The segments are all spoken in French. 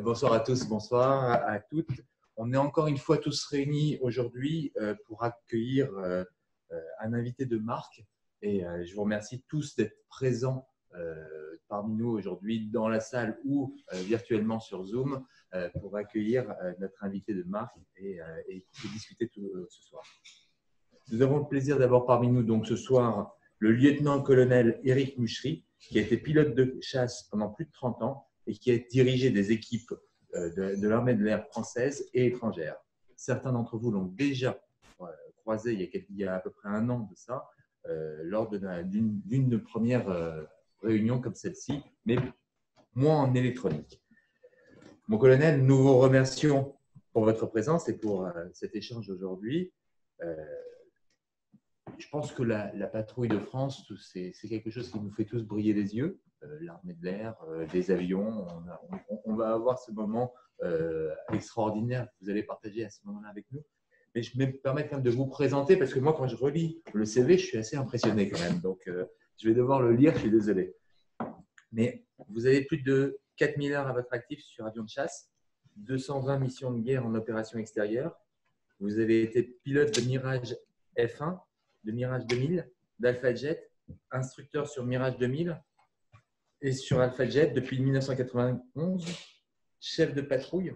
Bonsoir à tous, bonsoir à toutes. On est encore une fois tous réunis aujourd'hui pour accueillir un invité de marque et je vous remercie tous d'être présents parmi nous aujourd'hui dans la salle ou virtuellement sur Zoom pour accueillir notre invité de marque et discuter ce soir. Nous avons le plaisir d'avoir parmi nous donc ce soir le lieutenant-colonel Éric Muchery, qui a été pilote de chasse pendant plus de 30 ans et qui a dirigé des équipes de l'armée de l'air française et étrangère. Certains d'entre vous l'ont déjà croisé il y a à peu près un an de ça, lors d'une première réunion comme celle-ci, mais moins en électronique. Mon colonel, nous vous remercions pour votre présence et pour cet échange aujourd'hui. Je pense que la patrouille de France, c'est quelque chose qui nous fait tous briller les yeux. L'armée de l'air, des avions, on va avoir ce moment extraordinaire que vous allez partager à ce moment-là avec nous. Mais je vais me permettre quand même de vous présenter parce que moi, quand je relis le CV, je suis assez impressionné quand même. Donc, je vais devoir le lire, je suis désolé. Mais vous avez plus de 4000 heures à votre actif sur avion de chasse, 220 missions de guerre en opération extérieure. Vous avez été pilote de Mirage F1, de Mirage 2000, d'Alpha Jet, instructeur sur Mirage 2000 et sur Alpha Jet depuis 1991, chef de patrouille,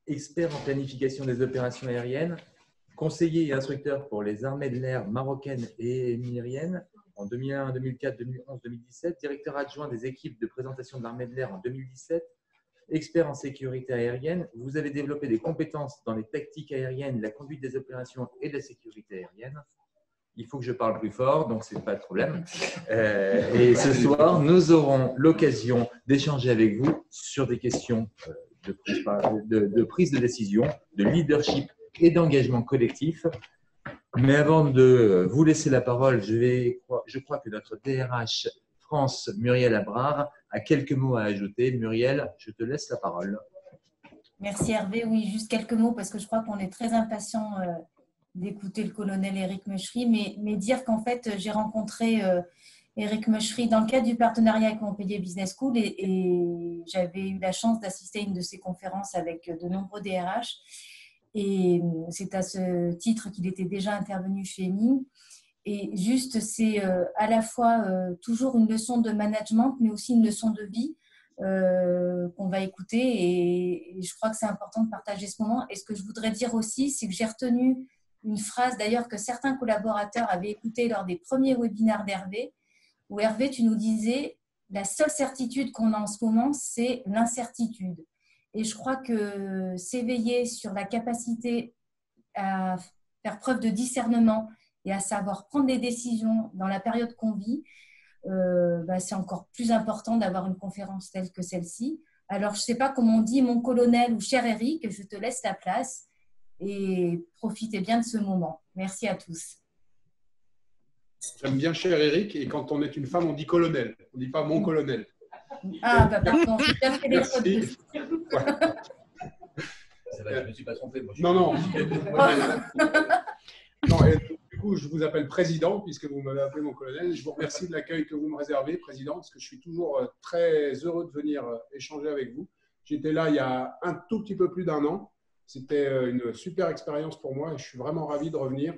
expert en planification des opérations aériennes, conseiller et instructeur pour les armées de l'air marocaines et émiriennes en 2001, 2004, 2011, 2017, directeur adjoint des équipes de présentation de l'armée de l'air en 2017, expert en sécurité aérienne. Vous avez développé des compétences dans les tactiques aériennes, la conduite des opérations et la sécurité aérienne. Il faut que je parle plus fort, donc ce n'est pas de problème. Et ce soir, nous aurons l'occasion d'échanger avec vous sur des questions de prise de décision, de leadership et d'engagement collectif. Mais avant de vous laisser la parole, je crois que notre DRH France, Muriel Abrard, a quelques mots à ajouter. Muriel, je te laisse la parole. Merci Hervé. Oui, juste quelques mots parce que je crois qu'on est très impatient d'écouter le colonel Éric Muchery, mais dire qu'en fait, j'ai rencontré Éric Muchery dans le cadre du partenariat avec Montpellier Business School et j'avais eu la chance d'assister à une de ses conférences avec de nombreux DRH. Et c'est à ce titre qu'il était déjà intervenu chez EMI. Et juste, c'est à la fois toujours une leçon de management, mais aussi une leçon de vie qu'on va écouter. Et je crois que c'est important de partager ce moment. Et ce que je voudrais dire aussi, c'est que j'ai retenu une phrase d'ailleurs que certains collaborateurs avaient écoutée lors des premiers webinaires d'Hervé, où Hervé, tu nous disais, la seule certitude qu'on a en ce moment, c'est l'incertitude. Et je crois que s'éveiller sur la capacité à faire preuve de discernement et à savoir prendre des décisions dans la période qu'on vit, c'est encore plus important d'avoir une conférence telle que celle-ci. Alors, je ne sais pas comment on dit, mon colonel ou cher Éric, je te laisse la place et profitez bien de ce moment. Merci à tous. J'aime bien cher Éric, et quand on est une femme, on dit colonel, on ne dit pas mon colonel. Ah, pardon, j'ai bien fait les fautes. Ça va, je ne me suis pas trompé. Moi, non. Non, et du coup, je vous appelle président, puisque vous m'avez appelé mon colonel. Je vous remercie de l'accueil que vous me réservez, président, parce que je suis toujours très heureux de venir échanger avec vous. J'étais là il y a un tout petit peu plus d'un an. C'était une super expérience pour moi et je suis vraiment ravi de revenir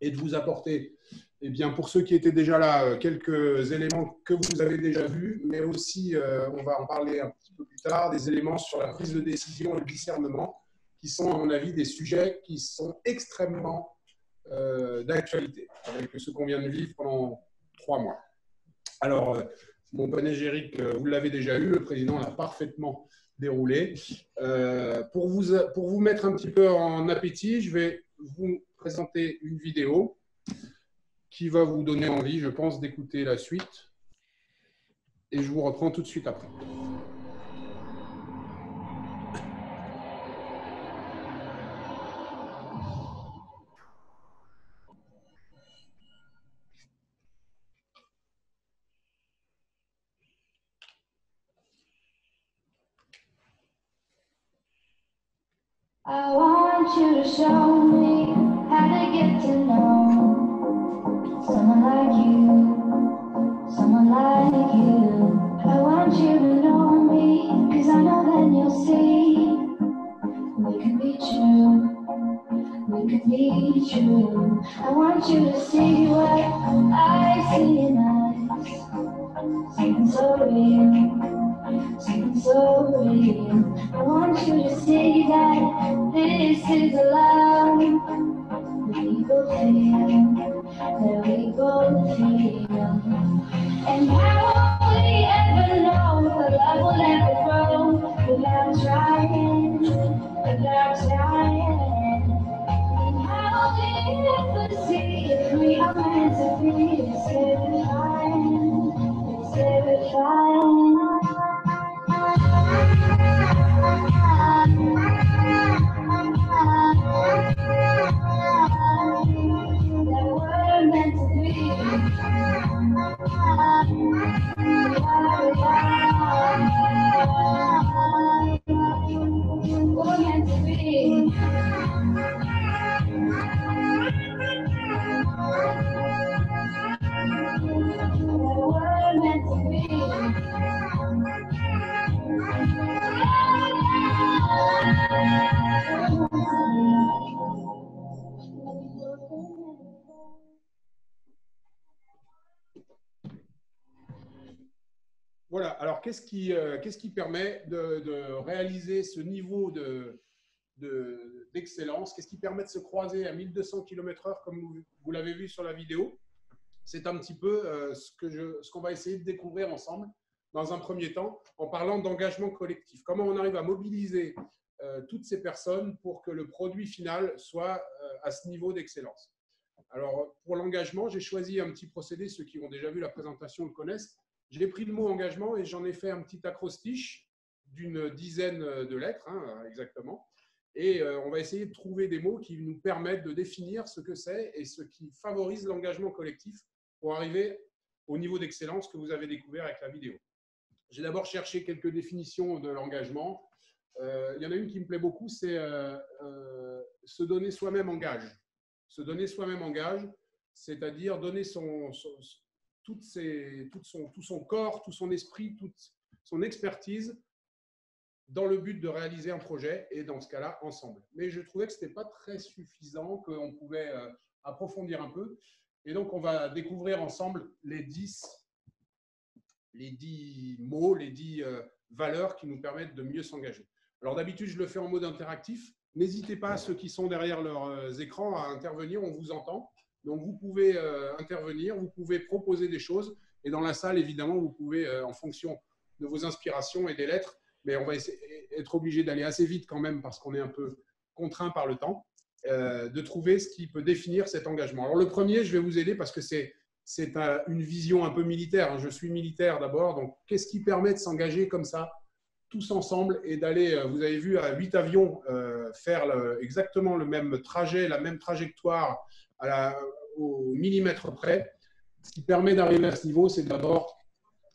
et de vous apporter, eh bien, pour ceux qui étaient déjà là, quelques éléments que vous avez déjà vus, mais aussi, on va en parler un petit peu plus tard, des éléments sur la prise de décision et le discernement, qui sont, à mon avis, des sujets qui sont extrêmement d'actualité, avec ce qu'on vient de vivre pendant 3 mois. Alors, mon bon Éric, vous l'avez déjà eu, le président l'a parfaitement déroulé. Pour vous mettre un petit peu en appétit, je vais vous présenter une vidéo qui va vous donner envie, je pense, d'écouter la suite. Et je vous reprends tout de suite après. I want you to show me how to get to know someone like you, someone like you. want you to see what I see in us. Something so real, something so real. I want you to see that this is a love we both feel, that we both feel. And how will we ever know if love will ever grow without trying, without trying? And how will we ever see if we are meant to be? It's terrifying, it's terrifying. That we're meant to be. We're meant to be. We're meant to be. Voilà, alors qu'est-ce qui permet de réaliser ce niveau d'excellence? Qu'est-ce qui permet de se croiser à 1200 km/h comme vous l'avez vu sur la vidéo? C'est un petit peu ce qu'on va essayer de découvrir ensemble dans un premier temps en parlant d'engagement collectif. Comment on arrive à mobiliser toutes ces personnes pour que le produit final soit à ce niveau d'excellence. Alors, pour l'engagement, j'ai choisi un petit procédé, ceux qui ont déjà vu la présentation le connaissent. J'ai pris le mot engagement et j'en ai fait un petit acrostiche d'une dizaine de lettres, hein, exactement. Et on va essayer de trouver des mots qui nous permettent de définir ce que c'est et ce qui favorise l'engagement collectif pour arriver au niveau d'excellence que vous avez découvert avec la vidéo. J'ai d'abord cherché quelques définitions de l'engagement. Il y en a une qui me plaît beaucoup, c'est se donner soi-même en gage. Se donner soi-même en gage, c'est-à-dire donner tout son corps, tout son esprit, toute son expertise dans le but de réaliser un projet et dans ce cas-là, ensemble. Mais je trouvais que ce n'était pas très suffisant, qu'on pouvait approfondir un peu. Et donc, on va découvrir ensemble les 10 mots, les 10 valeurs qui nous permettent de mieux s'engager. Alors, d'habitude, je le fais en mode interactif. N'hésitez pas, ceux qui sont derrière leurs écrans, à intervenir, on vous entend. Donc, vous pouvez intervenir, vous pouvez proposer des choses. Et dans la salle, évidemment, vous pouvez, en fonction de vos inspirations et des lettres, mais on va être obligé d'aller assez vite quand même parce qu'on est un peu contraint par le temps, de trouver ce qui peut définir cet engagement. Alors, le premier, je vais vous aider parce que c'est une vision un peu militaire. Je suis militaire d'abord, donc qu'est-ce qui permet de s'engager comme ça, tous ensemble, et d'aller, vous avez vu, à 8 avions faire exactement le même trajet, la même trajectoire au millimètre près. Ce qui permet d'arriver à ce niveau, c'est d'abord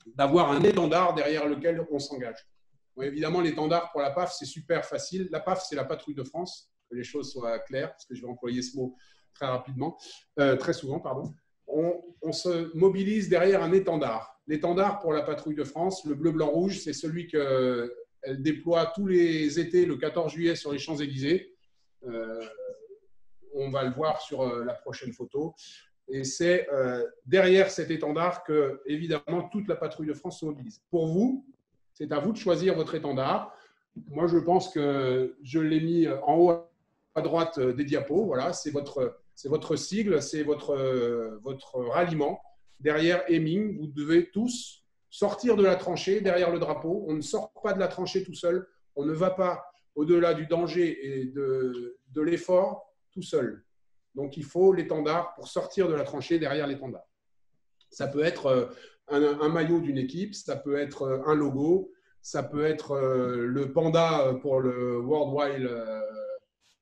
d'avoir un étendard derrière lequel on s'engage. Bon, évidemment, l'étendard pour la PAF, c'est super facile. La PAF, c'est la patrouille de France, que les choses soient claires, parce que je vais employer ce mot très rapidement, très souvent, pardon. On se mobilise derrière un étendard. L'étendard pour la patrouille de France, le bleu, blanc, rouge, c'est celui qu'elle déploie tous les étés, le 14 juillet, sur les Champs-Élysées. On va le voir sur la prochaine photo. Et c'est derrière cet étendard que, évidemment, toute la patrouille de France se mobilise. Pour vous, c'est à vous de choisir votre étendard. Moi, je pense que je l'ai mis en haut à droite des diapos. Voilà, c'est votre sigle, c'est votre ralliement. Derrière Hemming, vous devez tous sortir de la tranchée derrière le drapeau. On ne sort pas de la tranchée tout seul. On ne va pas au-delà du danger et de l'effort tout seul. Donc, il faut l'étendard pour sortir de la tranchée derrière l'étendard. Ça peut être un maillot d'une équipe, ça peut être un logo, ça peut être le panda pour le World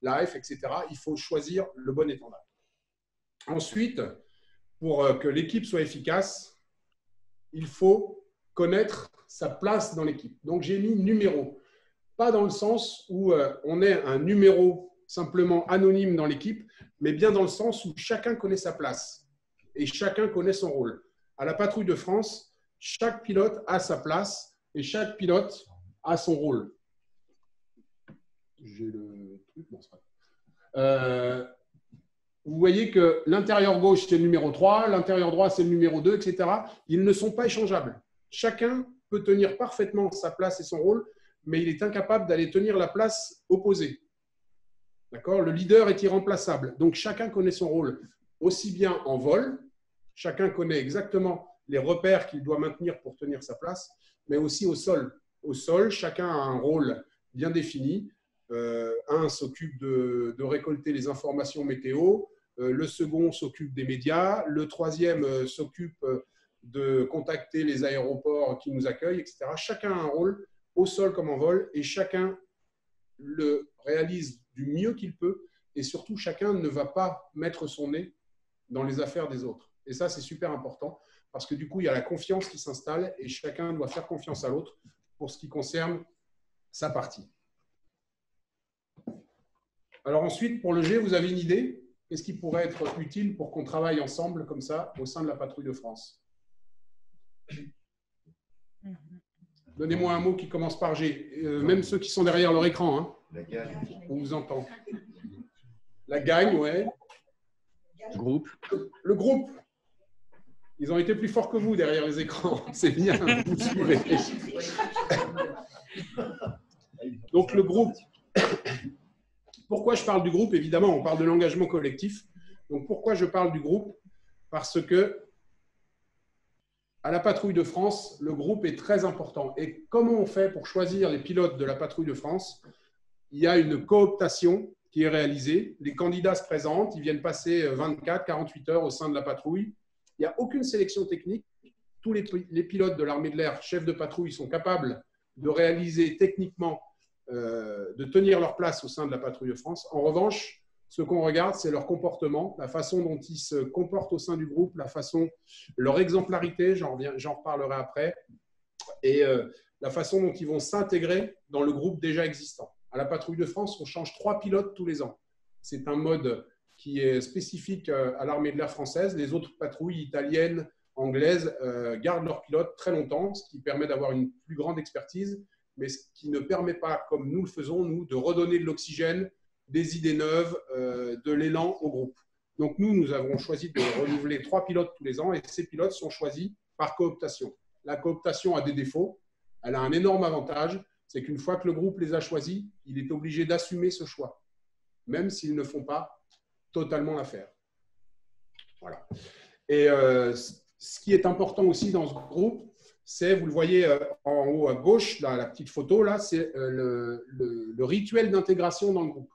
Wildlife, etc. Il faut choisir le bon étendard. Ensuite, pour que l'équipe soit efficace, il faut connaître sa place dans l'équipe. Donc, j'ai mis numéro. Pas dans le sens où on est un numéro simplement anonyme dans l'équipe, mais bien dans le sens où chacun connaît sa place et chacun connaît son rôle. À la patrouille de France, chaque pilote a sa place et chaque pilote a son rôle. J'ai le truc, bon, c'est pas grave. vous voyez que l'intérieur gauche, c'est le numéro 3, l'intérieur droit, c'est le numéro 2, etc. Ils ne sont pas échangeables. Chacun peut tenir parfaitement sa place et son rôle, mais il est incapable d'aller tenir la place opposée. D'accord ? Le leader est irremplaçable. Donc, chacun connaît son rôle, aussi bien en vol, chacun connaît exactement les repères qu'il doit maintenir pour tenir sa place, mais aussi au sol. Au sol, chacun a un rôle bien défini. Un s'occupe de récolter les informations météo, le second s'occupe des médias, le troisième s'occupe de contacter les aéroports qui nous accueillent, etc. Chacun a un rôle, au sol comme en vol, et chacun le réalise du mieux qu'il peut, et surtout, chacun ne va pas mettre son nez dans les affaires des autres. Et ça, c'est super important, parce que du coup, il y a la confiance qui s'installe, et chacun doit faire confiance à l'autre pour ce qui concerne sa partie. Alors ensuite, pour le G, vous avez une idée? Qu'est-ce qui pourrait être utile pour qu'on travaille ensemble comme ça au sein de la patrouille de France? Donnez-moi un mot qui commence par G. Même ceux qui sont derrière leur écran. Hein. La gagne. On vous entend. La gagne, ouais. Groupe. Le groupe. Ils ont été plus forts que vous derrière les écrans. C'est bien, vous suivez. Donc le groupe. Pourquoi je parle du groupe? Évidemment, on parle de l'engagement collectif. Donc, pourquoi je parle du groupe? Parce que à la patrouille de France, le groupe est très important. Et comment on fait pour choisir les pilotes de la patrouille de France? Il y a une cooptation qui est réalisée. Les candidats se présentent, ils viennent passer 24, 48 heures au sein de la patrouille. Il n'y a aucune sélection technique. Tous les pilotes de l'armée de l'air, chefs de patrouille, sont capables de réaliser techniquement de tenir leur place au sein de la patrouille de France. En revanche, ce qu'on regarde, c'est leur comportement, la façon dont ils se comportent au sein du groupe, leur exemplarité, j'en reparlerai après, et la façon dont ils vont s'intégrer dans le groupe déjà existant. À la patrouille de France, on change 3 pilotes tous les ans. C'est un mode qui est spécifique à l'armée de l'air française. Les autres patrouilles italiennes, anglaises, gardent leurs pilotes très longtemps, ce qui permet d'avoir une plus grande expertise, mais ce qui ne permet pas, comme nous le faisons, nous, de redonner de l'oxygène, des idées neuves, de l'élan au groupe. Donc nous avons choisi de renouveler 3 pilotes tous les ans, et ces pilotes sont choisis par cooptation. La cooptation a des défauts, elle a un énorme avantage, c'est qu'une fois que le groupe les a choisis, il est obligé d'assumer ce choix, même s'ils ne font pas totalement l'affaire. Voilà. Et ce qui est important aussi dans ce groupe, c'est, vous le voyez en haut à gauche, là, la petite photo, là, c'est le rituel d'intégration dans le groupe.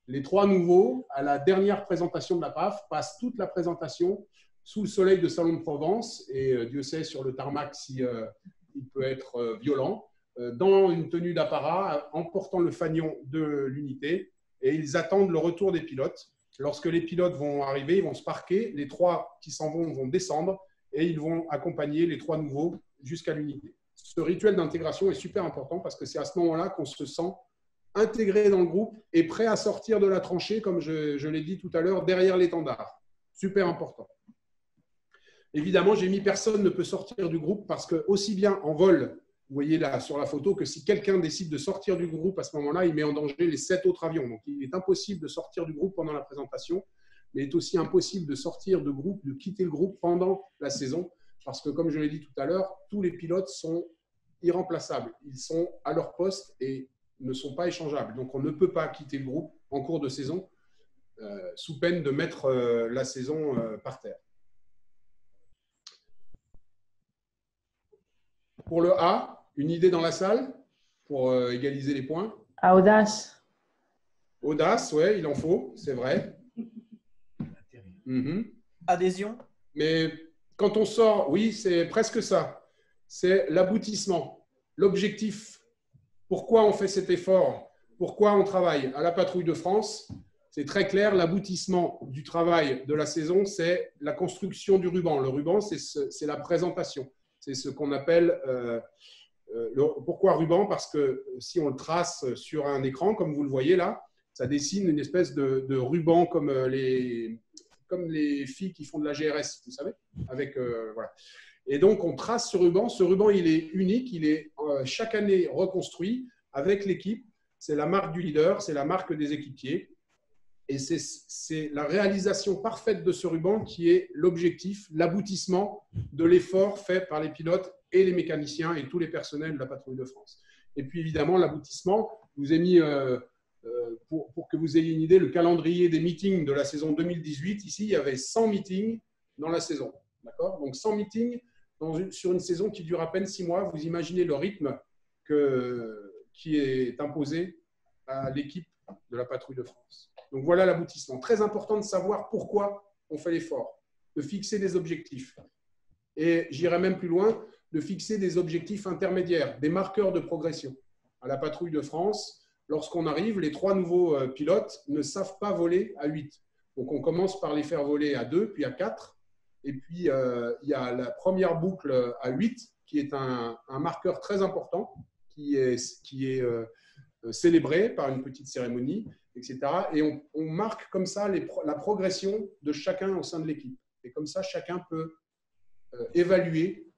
Les 3 nouveaux, à la dernière présentation de la PAF, passent toute la présentation sous le soleil de Salon de Provence, et Dieu sait sur le tarmac si il peut être violent, dans une tenue d'apparat, en portant le fanion de l'unité, et ils attendent le retour des pilotes. Lorsque les pilotes vont arriver, ils vont se parquer, les 3 qui s'en vont descendre, et ils vont accompagner les 3 nouveaux jusqu'à l'unité. Ce rituel d'intégration est super important parce que c'est à ce moment-là qu'on se sent intégré dans le groupe et prêt à sortir de la tranchée, comme je l'ai dit tout à l'heure, derrière l'étendard. Super important. Évidemment, j'ai mis personne ne peut sortir du groupe parce que aussi bien en vol, vous voyez là sur la photo, que si quelqu'un décide de sortir du groupe à ce moment-là, il met en danger les 7 autres avions. Donc, il est impossible de sortir du groupe pendant la présentation, mais il est aussi impossible de sortir de groupe, de quitter le groupe pendant la saison. Parce que, comme je l'ai dit tout à l'heure, tous les pilotes sont irremplaçables. Ils sont à leur poste et ne sont pas échangeables. Donc, on ne peut pas quitter le groupe en cours de saison sous peine de mettre la saison par terre. Pour le A, une idée dans la salle pour égaliser les points? Audace. Audace, oui, il en faut, c'est vrai. Adhésion. Mais quand on sort, oui, c'est presque ça. C'est l'aboutissement, l'objectif. Pourquoi on fait cet effort? Pourquoi on travaille? À la patrouille de France, c'est très clair, l'aboutissement du travail de la saison, c'est la construction du ruban. Le ruban, c'est la présentation. C'est ce qu'on appelle… pourquoi ruban? Parce que si on le trace sur un écran, comme vous le voyez là, ça dessine une espèce de ruban comme les filles qui font de la GRS, vous savez, avec, voilà. Et donc, on trace ce ruban. Ce ruban, il est unique. Il est chaque année reconstruit avec l'équipe. C'est la marque du leader, c'est la marque des équipiers. Et c'est la réalisation parfaite de ce ruban qui est l'objectif, l'aboutissement de l'effort fait par les pilotes et les mécaniciens et tous les personnels de la Patrouille de France. Et puis évidemment, l'aboutissement, je vous ai mis, pour que vous ayez une idée, le calendrier des meetings de la saison 2018. Ici, il y avait 100 meetings dans la saison. D'accord ? Donc 100 meetings sur une saison qui dure à peine 6 mois. Vous imaginez le rythme qui est imposé à l'équipe de la Patrouille de France. Donc voilà l'aboutissement. Très important de savoir pourquoi on fait l'effort, de fixer des objectifs. Et j'irai même plus loin, de fixer des objectifs intermédiaires, des marqueurs de progression. À la Patrouille de France, lorsqu'on arrive, les 3 nouveaux pilotes ne savent pas voler à 8. Donc on commence par les faire voler à 2, puis à 4. Et puis il y a la première boucle à 8, qui est un marqueur très important, qui est célébré par une petite cérémonie, etc. Et on marque comme ça la progression de chacun au sein de l'équipe. Et comme ça, chacun peut évaluer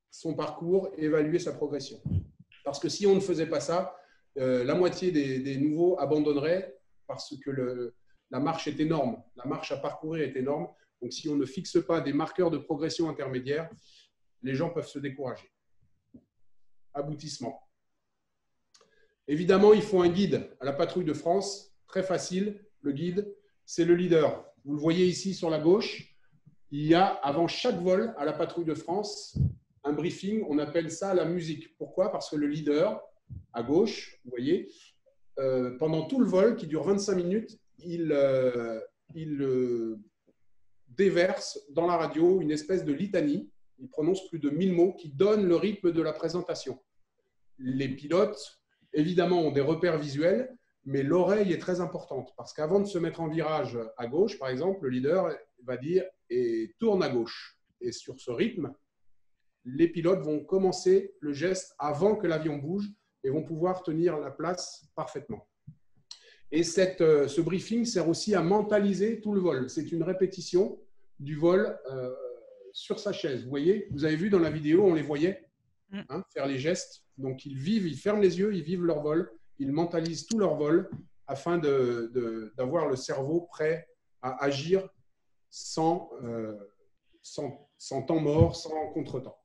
son parcours, évaluer sa progression. Parce que si on ne faisait pas ça, la moitié des nouveaux abandonneraient parce que la marche est énorme. La marche à parcourir est énorme. Donc, si on ne fixe pas des marqueurs de progression intermédiaires, les gens peuvent se décourager. Aboutissement. Évidemment, il faut un guide à la Patrouille de France. Très facile, le guide, c'est le leader. Vous le voyez ici sur la gauche. Il y a, avant chaque vol à la Patrouille de France, un briefing. On appelle ça la musique. Pourquoi ? Parce que le leader, à gauche, vous voyez, pendant tout le vol, qui dure 25 minutes, il déverse dans la radio une espèce de litanie. Il prononce plus de 1000 mots qui donnent le rythme de la présentation. Les pilotes, évidemment, ont des repères visuels, mais l'oreille est très importante parce qu'avant de se mettre en virage à gauche, par exemple, le leader va dire « et tourne à gauche ». Et sur ce rythme, les pilotes vont commencer le geste avant que l'avion bouge et vont pouvoir tenir la place parfaitement. Et ce briefing sert aussi à mentaliser tout le vol. C'est une répétition du vol sur sa chaise. Vous voyez, vous avez vu dans la vidéo, on les voyait faire les gestes. Donc, ils ferment les yeux, ils vivent leur vol, ils mentalisent tout leur vol afin d'avoir le cerveau prêt à agir sans temps mort, sans contretemps.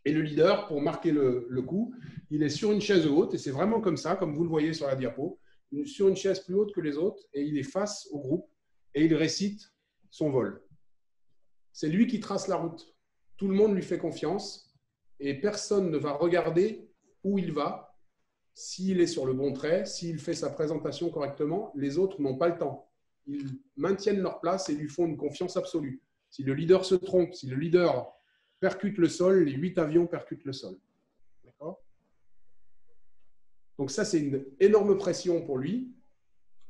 Et le leader, pour marquer le coup, il est sur une chaise haute, et c'est vraiment comme ça, comme vous le voyez sur la diapo, sur une chaise plus haute que les autres, et il est face au groupe, et il récite son vol. C'est lui qui trace la route. Tout le monde lui fait confiance, et personne ne va regarder où il va, s'il est sur le bon trait, s'il fait sa présentation correctement. Les autres n'ont pas le temps. Ils maintiennent leur place et lui font une confiance absolue. Si le leader se trompe, si le leader percute le sol, les 8 avions percutent le sol. D'accord ? Donc ça, c'est une énorme pression pour lui,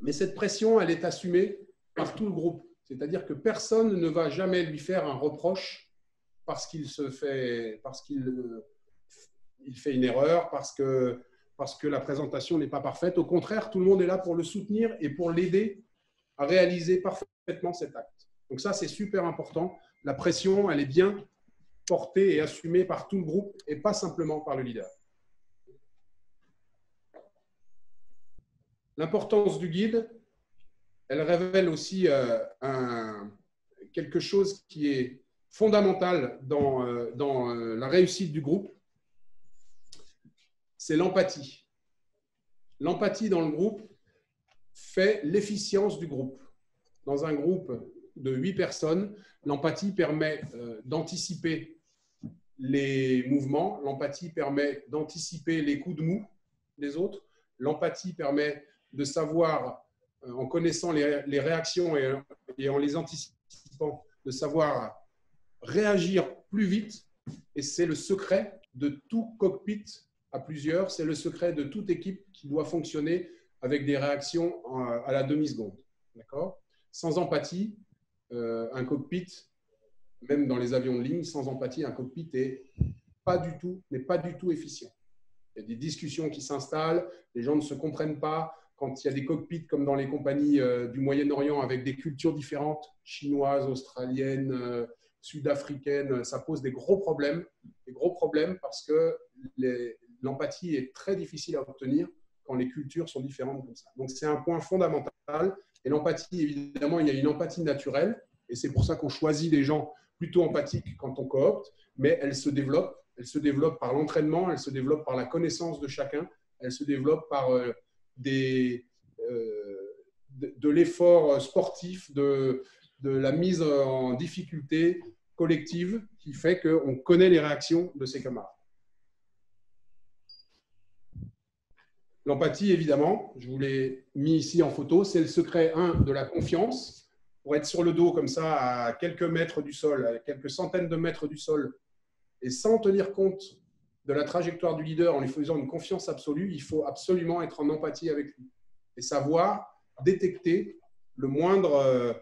mais cette pression, elle est assumée par tout le groupe. C'est-à-dire que personne ne va jamais lui faire un reproche parce qu'il fait une erreur, parce que la présentation n'est pas parfaite. Au contraire, tout le monde est là pour le soutenir et pour l'aider à réaliser parfaitement cet acte. Donc ça, c'est super important. La pression, elle est bien portée et assumée par tout le groupe et pas simplement par le leader. L'importance du guide, elle révèle aussi quelque chose qui est fondamental dans la réussite du groupe, c'est l'empathie. L'empathie dans le groupe fait l'efficience du groupe. Dans un groupe de 8 personnes, l'empathie permet d'anticiper les mouvements, l'empathie permet d'anticiper les coups de mou des autres, l'empathie permet de savoir, en connaissant les réactions et en les anticipant, de savoir réagir plus vite. Et c'est le secret de tout cockpit à plusieurs, c'est le secret de toute équipe qui doit fonctionner avec des réactions à la demi-seconde. D'accord ? Sans empathie, un cockpit, même dans les avions de ligne, sans empathie, un cockpit n'est pas du tout efficient. Il y a des discussions qui s'installent, les gens ne se comprennent pas. Quand il y a des cockpits comme dans les compagnies du Moyen-Orient avec des cultures différentes, chinoises, australiennes, sud-africaines, ça pose des gros problèmes parce que l'empathie est très difficile à obtenir quand les cultures sont différentes comme ça. Donc, c'est un point fondamental Et l'empathie, évidemment, il y a une empathie naturelle, et c'est pour ça qu'on choisit des gens plutôt empathiques quand on coopte, mais elle se développe. Elle se développe par l'entraînement, elle se développe par la connaissance de chacun, elle se développe par de l'effort sportif, de la mise en difficulté collective qui fait qu'on connaît les réactions de ses camarades. L'empathie, évidemment, je vous l'ai mis ici en photo, c'est le secret, de la confiance. Pour être sur le dos comme ça, à quelques mètres du sol, à quelques centaines de mètres du sol, et sans tenir compte de la trajectoire du leader, en lui faisant une confiance absolue, il faut absolument être en empathie avec lui et savoir détecter le moindre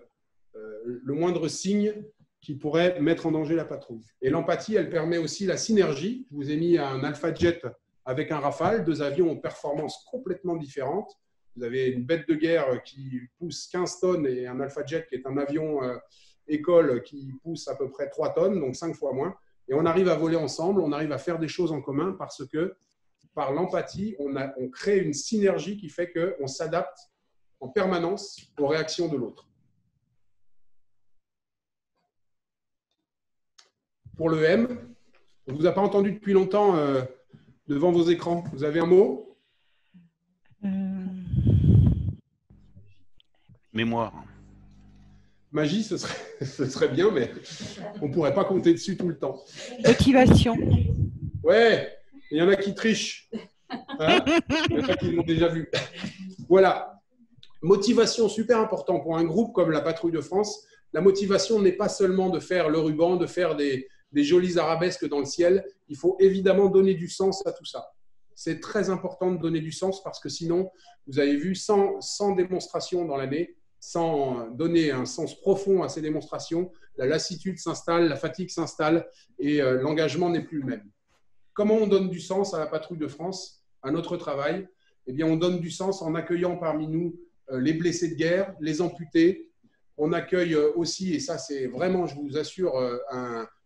signe qui pourrait mettre en danger la patrouille. Et l'empathie, elle permet aussi la synergie. Je vous ai mis un Alpha Jet avec un Rafale, deux avions aux performances complètement différentes. Vous avez une bête de guerre qui pousse 15 tonnes et un Alpha Jet qui est un avion école qui pousse à peu près 3 tonnes, donc 5 fois moins. Et on arrive à voler ensemble, on arrive à faire des choses en commun parce que par l'empathie, on crée une synergie qui fait qu'on s'adapte en permanence aux réactions de l'autre. Pour le M, on ne vous a pas entendu depuis longtemps devant vos écrans. Vous avez un mot? Mémoire. Magie, ce serait bien, mais on ne pourrait pas compter dessus tout le temps. Motivation. Ouais, il y en a qui trichent. Hein, il y en a qui l'ont déjà vu. Voilà. Motivation, super important pour un groupe comme la Patrouille de France. La motivation n'est pas seulement de faire le ruban, de faire des jolies arabesques dans le ciel. Il faut évidemment donner du sens à tout ça. C'est très important de donner du sens parce que sinon, vous avez vu, sans démonstration dans l'année, sans donner un sens profond à ces démonstrations, la lassitude s'installe, la fatigue s'installe et l'engagement n'est plus le même. Comment on donne du sens à la Patrouille de France, à notre travail? Eh bien, on donne du sens en accueillant parmi nous les blessés de guerre, les amputés. On accueille aussi, et ça c'est vraiment, je vous assure,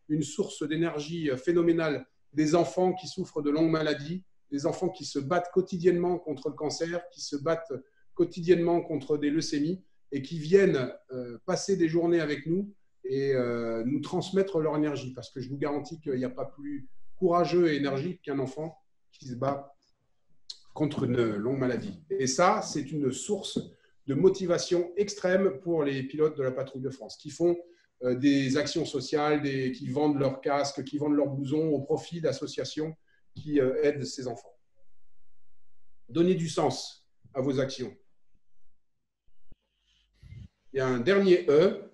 une source d'énergie phénoménale, des enfants qui souffrent de longues maladies, des enfants qui se battent quotidiennement contre le cancer, qui se battent quotidiennement contre des leucémies et qui viennent passer des journées avec nous et nous transmettre leur énergie. Parce que je vous garantis qu'il n'y a pas plus courageux et énergique qu'un enfant qui se bat contre une longue maladie. Et ça, c'est une source de motivation extrême pour les pilotes de la Patrouille de France qui font des actions sociales, qui vendent leurs casques, qui vendent leurs blousons au profit d'associations qui aident ces enfants. Donnez du sens à vos actions. Il y a un dernier E,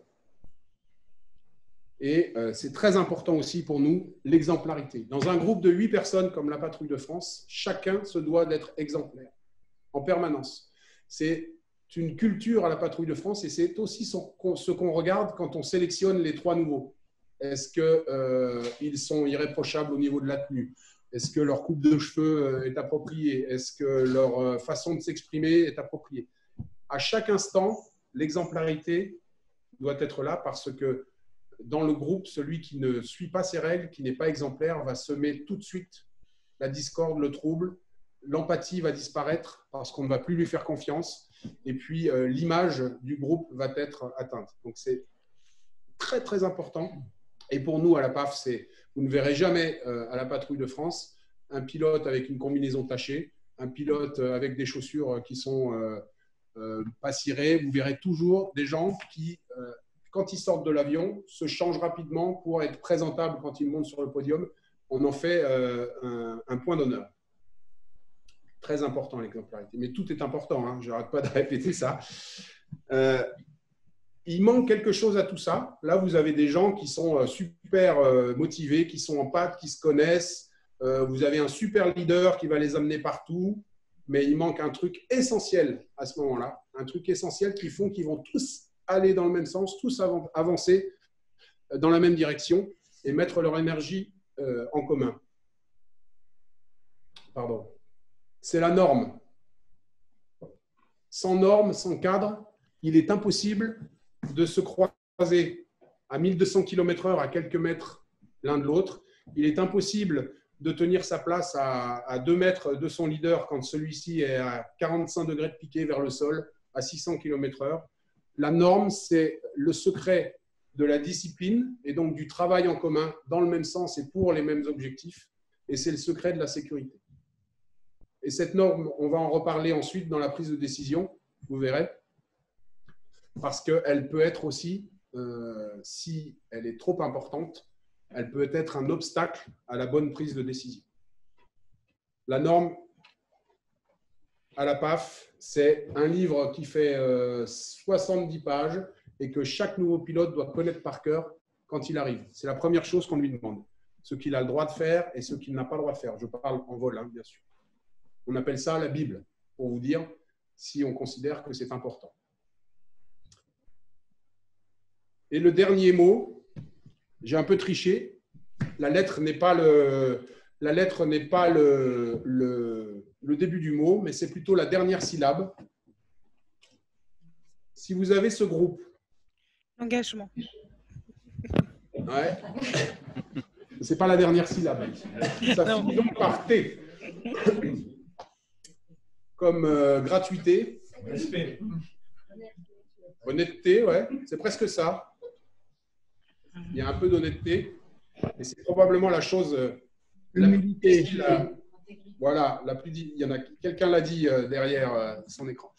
et c'est très important aussi pour nous, l'exemplarité. Dans un groupe de 8 personnes comme la Patrouille de France, chacun se doit d'être exemplaire en permanence. C'est une culture à la Patrouille de France et c'est aussi ce qu'on regarde quand on sélectionne les 3 nouveaux. Est-ce qu'ils sont irréprochables au niveau de la tenue? Est-ce que leur coupe de cheveux est appropriée? Est-ce que leur façon de s'exprimer est appropriée? À chaque instant, l'exemplarité doit être là parce que dans le groupe, celui qui ne suit pas ces règles, qui n'est pas exemplaire, va semer tout de suite la discorde, le trouble. L'empathie va disparaître parce qu'on ne va plus lui faire confiance. Et puis, l'image du groupe va être atteinte. Donc, c'est très, très important. Et pour nous, à la PAF, vous ne verrez jamais à la Patrouille de France un pilote avec une combinaison tachée, un pilote avec des chaussures qui sont pas cirées. Vous verrez toujours des gens qui, quand ils sortent de l'avion, se changent rapidement pour être présentables quand ils montent sur le podium. On en fait un point d'honneur. Très important, l'exemplarité. Mais tout est important, hein, je n'arrête pas de répéter ça. Il manque quelque chose à tout ça. Là, vous avez des gens qui sont super motivés, qui sont en patte, qui se connaissent. Vous avez un super leader qui va les amener partout. Mais il manque un truc essentiel à ce moment-là. Un truc essentiel qu'ils vont tous aller dans le même sens, tous avancer dans la même direction et mettre leur énergie en commun. Pardon. C'est la norme. Sans norme, sans cadre, il est impossible de se croiser à 1200 km/h à quelques mètres l'un de l'autre. Il est impossible de tenir sa place à 2 mètres de son leader quand celui-ci est à 45 degrés de piqué vers le sol, à 600 km/h. La norme, c'est le secret de la discipline et donc du travail en commun dans le même sens et pour les mêmes objectifs. Et c'est le secret de la sécurité. Et cette norme, on va en reparler ensuite dans la prise de décision, vous verrez, parce qu'elle peut être aussi, si elle est trop importante, elle peut être un obstacle à la bonne prise de décision. La norme à la PAF, c'est un livre qui fait 70 pages et que chaque nouveau pilote doit connaître par cœur quand il arrive. C'est la première chose qu'on lui demande. Ce qu'il a le droit de faire et ce qu'il n'a pas le droit de faire. Je parle en vol, hein, bien sûr. On appelle ça la Bible, pour vous dire si on considère que c'est important. Et le dernier mot, j'ai un peu triché. La lettre n'est pas le début du mot, mais c'est plutôt la dernière syllabe. Si vous avez ce groupe. Engagement. Ouais. C'est pas la dernière syllabe. Ça finit donc par T. Comme gratuité. Respect. Honnêteté, ouais. C'est presque ça. Il y a un peu d'honnêteté. Et c'est probablement la chose. L'humilité. Voilà, il y en a, quelqu'un l'a dit derrière son écran.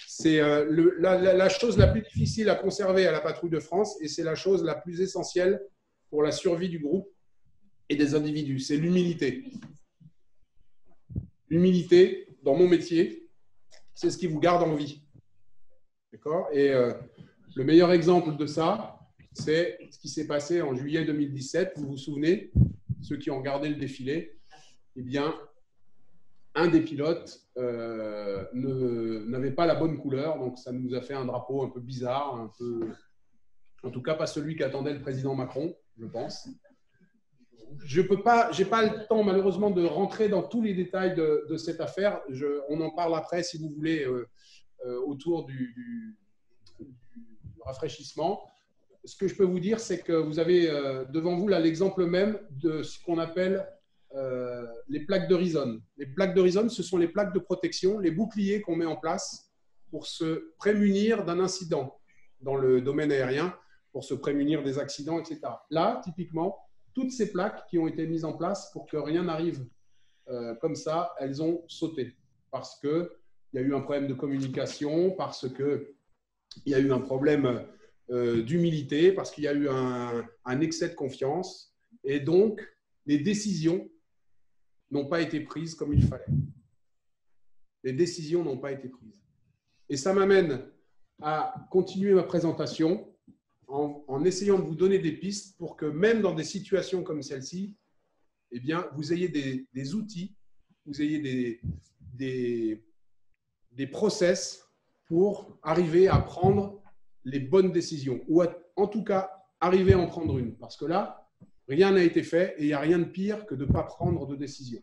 C'est la chose la plus difficile à conserver à la patrouille de France et c'est la chose la plus essentielle pour la survie du groupe et des individus. C'est l'humilité. L'humilité, dans mon métier, c'est ce qui vous garde en vie. D'accord ? Et le meilleur exemple de ça, c'est ce qui s'est passé en juillet 2017. Vous vous souvenez, ceux qui ont regardé le défilé, eh bien, un des pilotes n'avait pas la bonne couleur, donc ça nous a fait un drapeau un peu bizarre, en tout cas pas celui qu'attendait le président Macron, je pense. Je n'ai pas le temps malheureusement de rentrer dans tous les détails de cette affaire. On en parle après si vous voulez autour du rafraîchissement. Ce que je peux vous dire, c'est que vous avez devant vous là l'exemple même de ce qu'on appelle les plaques de Rison. Les plaques de Rison, ce sont les plaques de protection, les boucliers qu'on met en place pour se prémunir d'un incident dans le domaine aérien, pour se prémunir des accidents, etc. Là, typiquement, toutes ces plaques qui ont été mises en place pour que rien n'arrive comme ça, elles ont sauté parce qu'il y a eu un problème de communication, parce qu'il y a eu un problème d'humilité, parce qu'il y a eu un excès de confiance et donc les décisions n'ont pas été prises comme il fallait. Les décisions n'ont pas été prises. Et ça m'amène à continuer ma présentation en essayant de vous donner des pistes pour que même dans des situations comme celle-ci, eh bien, vous ayez des outils, vous ayez des process pour arriver à prendre les bonnes décisions ou en tout cas arriver à en prendre une. Parce que là, rien n'a été fait et il n'y a rien de pire que de ne pas prendre de décision.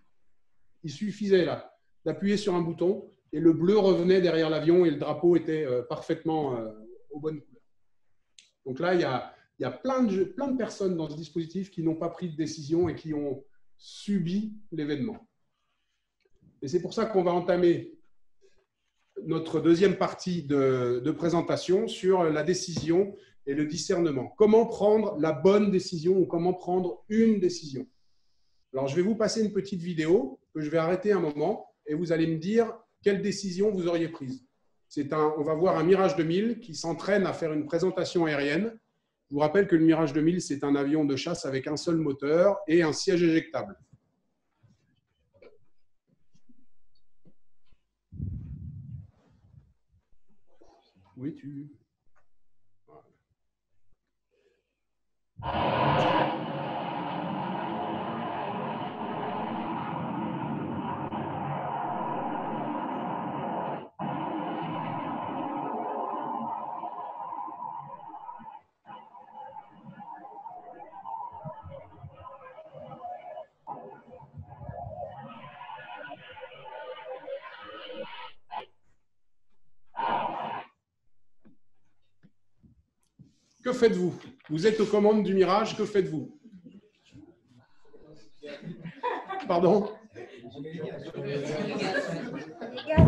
Il suffisait là d'appuyer sur un bouton et le bleu revenait derrière l'avion et le drapeau était parfaitement aux bonnes couleurs. Donc là, il y a plein de personnes dans ce dispositif qui n'ont pas pris de décision et qui ont subi l'événement. Et c'est pour ça qu'on va entamer notre deuxième partie de présentation sur la décision et le discernement. Comment prendre la bonne décision ou comment prendre une décision. Alors, je vais vous passer une petite vidéo que je vais arrêter un moment et vous allez me dire quelle décision vous auriez prise. On va voir un Mirage 2000 qui s'entraîne à faire une présentation aérienne. Je vous rappelle que le Mirage 2000, c'est un avion de chasse avec un seul moteur et un siège éjectable. Oui, tu... Que faites-vous? Vous êtes aux commandes du Mirage, que faites-vous? Pardon?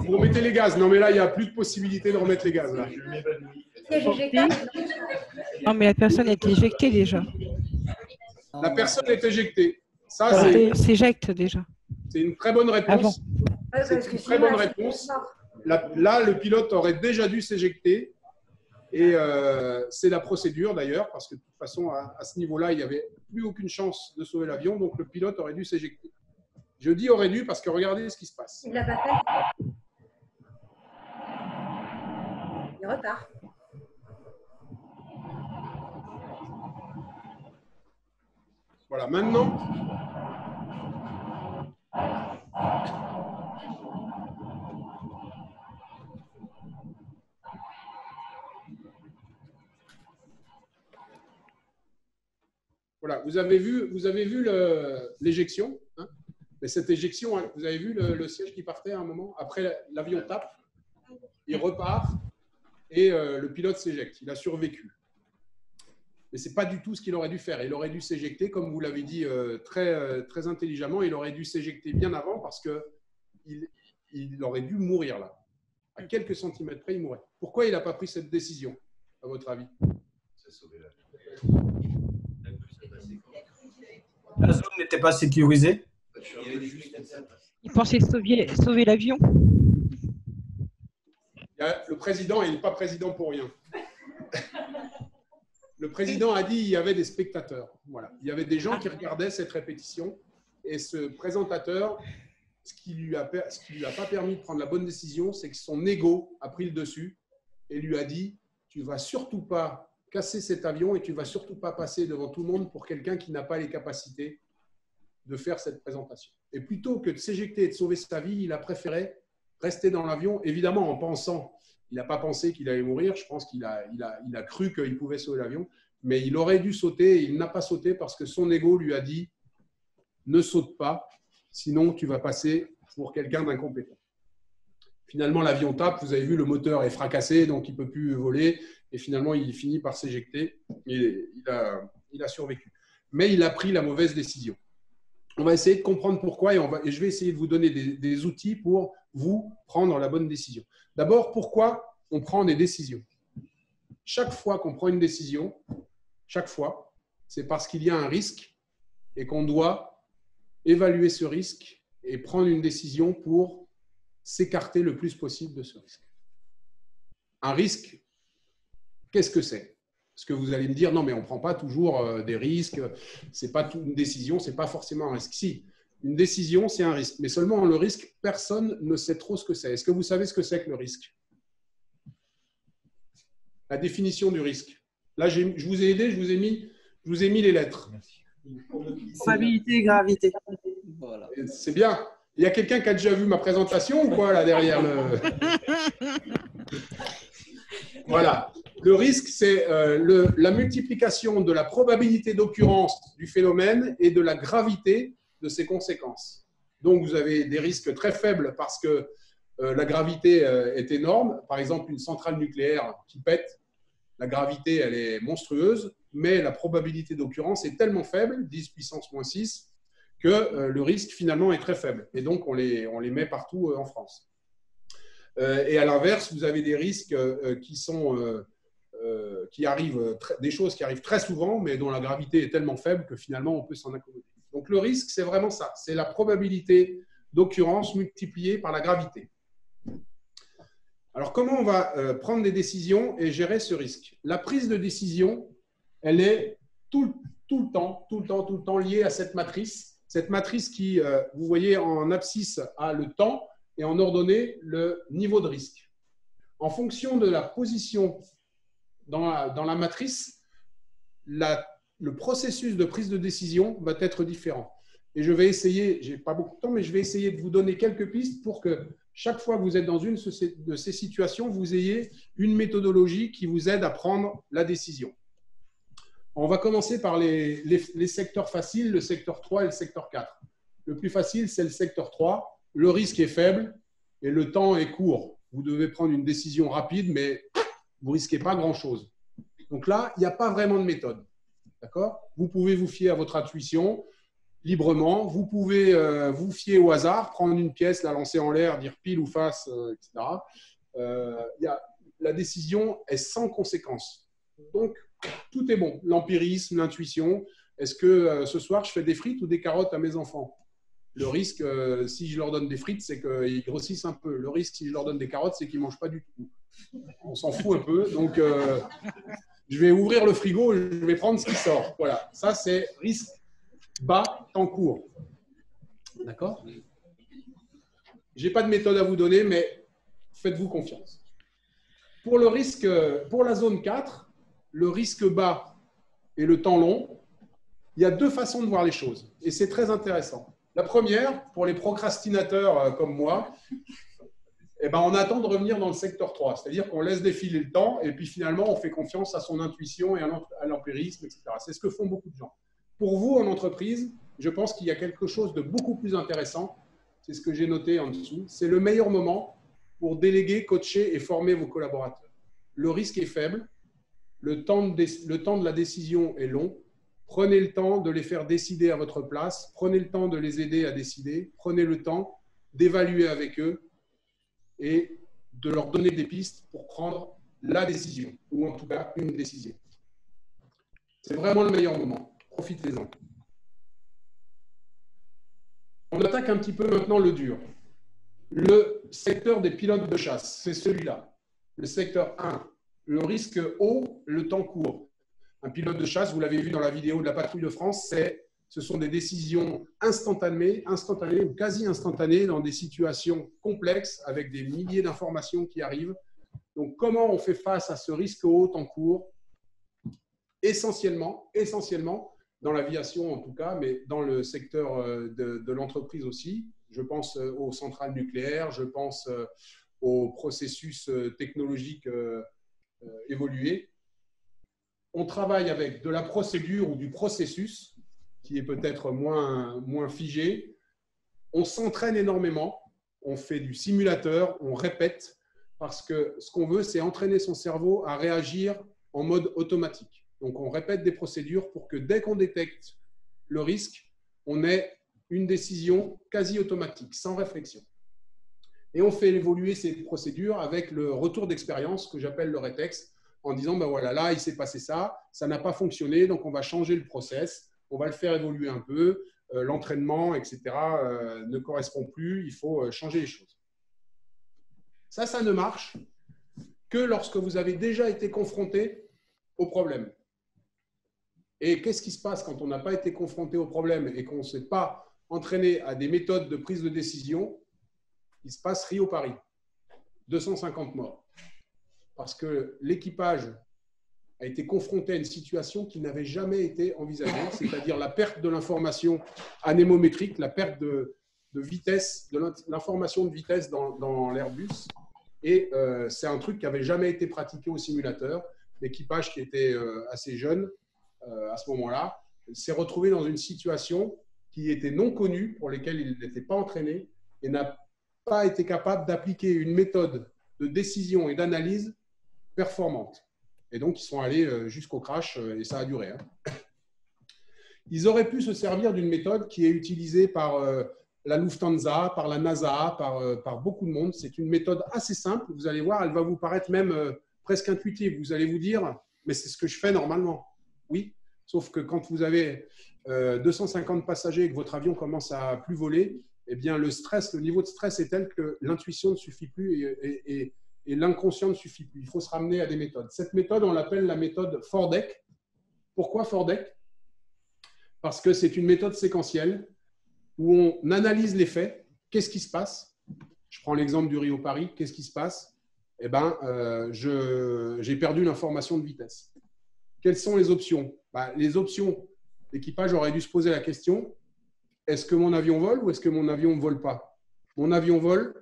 Vous remettez les gaz. Non, mais là, il n'y a plus de possibilité de remettre les gaz. Là. siège éjectable. Non, mais la personne est éjectée déjà. La personne est éjectée. Ça, S'éjecte déjà. c'est une très bonne réponse. C'est une très bonne réponse. Là, le pilote aurait déjà dû s'éjecter. Et c'est la procédure d'ailleurs, parce que de toute façon, à ce niveau-là, il n'y avait plus aucune chance de sauver l'avion. Donc, le pilote aurait dû s'éjecter. Je dis aurait dû parce que regardez ce qui se passe. Il ne l'a pas fait. Il repart. Voilà, maintenant. Voilà, vous avez vu l'éjection. Hein, mais cette éjection, hein, vous avez vu le siège qui partait à un moment. Après, l'avion tape, il repart et le pilote s'éjecte. Il a survécu. Mais ce n'est pas du tout ce qu'il aurait dû faire. Il aurait dû s'éjecter, comme vous l'avez dit très intelligemment, il aurait dû s'éjecter bien avant parce qu'il aurait dû mourir là. À quelques centimètres près, il mourrait. Pourquoi il n'a pas pris cette décision, à votre avis? La zone n'était pas sécurisée. Il pensait sauver l'avion. Le président, il n'est pas président pour rien. Le président a dit qu'il y avait des spectateurs. Voilà. Il y avait des gens qui regardaient cette répétition. Et ce présentateur, ce qui lui a pas permis de prendre la bonne décision, c'est que son ego a pris le dessus et lui a dit « Tu ne vas surtout pas casser cet avion et tu ne vas surtout pas passer devant tout le monde pour quelqu'un qui n'a pas les capacités de faire cette présentation. » Et plutôt que de s'éjecter et de sauver sa vie, il a préféré rester dans l'avion, évidemment en pensant. Il n'a pas pensé qu'il allait mourir. Je pense qu'il a cru qu'il pouvait sauver l'avion. Mais il aurait dû sauter et il n'a pas sauté parce que son ego lui a dit « Ne saute pas, sinon tu vas passer pour quelqu'un d'incompétent. » Finalement, l'avion tape. Vous avez vu, le moteur est fracassé, donc il ne peut plus voler. Et finalement, il finit par s'éjecter. Et il a survécu. Mais il a pris la mauvaise décision. On va essayer de comprendre pourquoi et je vais essayer de vous donner des outils pour vous prendre la bonne décision. D'abord, pourquoi on prend des décisions? Chaque fois qu'on prend une décision, c'est parce qu'il y a un risque et qu'on doit évaluer ce risque et prendre une décision pour s'écarter le plus possible de ce risque. Un risque, qu'est-ce que c'est? Parce que vous allez me dire, non, mais on ne prend pas toujours des risques, c'est pas une décision, ce n'est pas forcément un risque. Si, une décision, c'est un risque, mais seulement le risque, personne ne sait trop ce que c'est. Est-ce que vous savez ce que c'est que le risque? La définition du risque. Là, je vous ai aidé, je vous ai mis les lettres. Probabilité et gravité. Voilà. C'est bien. Il y a quelqu'un qui a déjà vu ma présentation ou quoi, là, derrière le… Voilà. Le risque, c'est la multiplication de la probabilité d'occurrence du phénomène et de la gravité de ses conséquences. Donc, vous avez des risques très faibles parce que la gravité est énorme. Par exemple, une centrale nucléaire qui pète, la gravité, elle est monstrueuse, mais la probabilité d'occurrence est tellement faible, 10 puissance moins 6, que le risque, finalement, est très faible. Et donc, on les met partout en France. Et à l'inverse, vous avez des risques qui arrivent, des choses qui arrivent très souvent, mais dont la gravité est tellement faible que finalement, on peut s'en accommoder. Donc, le risque, c'est vraiment ça. C'est la probabilité d'occurrence multipliée par la gravité. Alors, comment on va prendre des décisions et gérer ce risque? La prise de décision, elle est tout le temps liée à cette matrice. Cette matrice qui, vous voyez, en abscisse a le temps et en ordonnée le niveau de risque. En fonction de la position dans la matrice, le processus de prise de décision va être différent. Et je vais essayer, je n'ai pas beaucoup de temps, mais je vais essayer de vous donner quelques pistes pour que chaque fois que vous êtes dans une de ces situations, vous ayez une méthodologie qui vous aide à prendre la décision. On va commencer par les secteurs faciles, le secteur 3 et le secteur 4. Le plus facile, c'est le secteur 3. Le risque est faible et le temps est court. Vous devez prendre une décision rapide, mais vous ne risquez pas grand-chose. Donc là, il n'y a pas vraiment de méthode. D'accord? Vous pouvez vous fier à votre intuition librement. Vous pouvez vous fier au hasard, prendre une pièce, la lancer en l'air, dire pile ou face, etc. la décision est sans conséquence. Donc, tout est bon. L'empirisme, l'intuition. Est-ce que ce soir, je fais des frites ou des carottes à mes enfants? Le risque, si je leur donne des frites, c'est qu'ils grossissent un peu. Le risque, si je leur donne des carottes, c'est qu'ils ne mangent pas du tout. On s'en fout un peu. Donc, je vais ouvrir le frigo et je vais prendre ce qui sort. Voilà. Ça, c'est risque bas, temps court. D'accord? Je n'ai pas de méthode à vous donner, mais faites-vous confiance. Pour le risque, pour la zone 4, le risque bas et le temps long, il y a deux façons de voir les choses. Et c'est très intéressant. La première, pour les procrastinateurs comme moi, eh ben, on attend de revenir dans le secteur 3. C'est-à-dire qu'on laisse défiler le temps et puis finalement, on fait confiance à son intuition et à l'empirisme, etc. C'est ce que font beaucoup de gens. Pour vous, en entreprise, je pense qu'il y a quelque chose de beaucoup plus intéressant. C'est ce que j'ai noté en dessous. C'est le meilleur moment pour déléguer, coacher et former vos collaborateurs. Le risque est faible. Le temps de la décision est long. Prenez le temps de les faire décider à votre place. Prenez le temps de les aider à décider. Prenez le temps d'évaluer avec eux et de leur donner des pistes pour prendre la décision, ou en tout cas une décision. C'est vraiment le meilleur moment. Profitez-en. On attaque un petit peu maintenant le dur. Le secteur des pilotes de chasse, c'est celui-là. Le secteur 1, le risque haut, le temps court. Un pilote de chasse, vous l'avez vu dans la vidéo de la patrouille de France, ce sont des décisions instantanées ou quasi instantanées dans des situations complexes avec des milliers d'informations qui arrivent. Donc, comment on fait face à ce risque haut, temps court? Essentiellement, dans l'aviation en tout cas, mais dans le secteur de l'entreprise aussi. Je pense aux centrales nucléaires, je pense aux processus technologiques évolués. On travaille avec de la procédure ou du processus, qui est peut-être moins figé. On s'entraîne énormément, on fait du simulateur, on répète, parce que ce qu'on veut, c'est entraîner son cerveau à réagir en mode automatique. Donc, on répète des procédures pour que dès qu'on détecte le risque, on ait une décision quasi automatique, sans réflexion. Et on fait évoluer ces procédures avec le retour d'expérience que j'appelle le rétex, en disant, ben voilà, là, il s'est passé ça n'a pas fonctionné, donc on va changer le process, on va le faire évoluer un peu, l'entraînement, etc., ne correspond plus, il faut changer les choses. Ça ne marche que lorsque vous avez déjà été confronté au problème. Et qu'est-ce qui se passe quand on n'a pas été confronté au problème et qu'on ne s'est pas entraîné à des méthodes de prise de décision? Il se passe Rio Paris, 250 morts. Parce que l'équipage a été confronté à une situation qui n'avait jamais été envisagée, c'est-à-dire la perte de l'information anémométrique, la perte de vitesse, de l'information de vitesse dans l'Airbus. Et c'est un truc qui n'avait jamais été pratiqué au simulateur. L'équipage qui était assez jeune à ce moment-là s'est retrouvé dans une situation qui était non connue, pour laquelle il n'était pas entraîné et n'a pas été capable d'appliquer une méthode de décision et d'analyse performante. Et donc, ils sont allés jusqu'au crash et ça a duré. Ils auraient pu se servir d'une méthode qui est utilisée par la Lufthansa, par la NASA, par beaucoup de monde. C'est une méthode assez simple. Vous allez voir, elle va vous paraître même presque intuitive. Vous allez vous dire, mais c'est ce que je fais normalement. Oui, sauf que quand vous avez 250 passagers et que votre avion commence à plus voler, eh bien, le niveau de stress est tel que l'intuition ne suffit plus et l'inconscient ne suffit plus. Il faut se ramener à des méthodes. Cette méthode, on l'appelle la méthode Fordek. Pourquoi Fordek? Parce que c'est une méthode séquentielle où on analyse les faits. Qu'est-ce qui se passe? Je prends l'exemple du Rio Paris. Qu'est-ce qui se passe? Eh bien, j'ai perdu l'information de vitesse. Quelles sont les options? Les options, l'équipage aurait dû se poser la question, est-ce que mon avion vole ou est-ce que mon avion ne vole pas? Mon avion vole,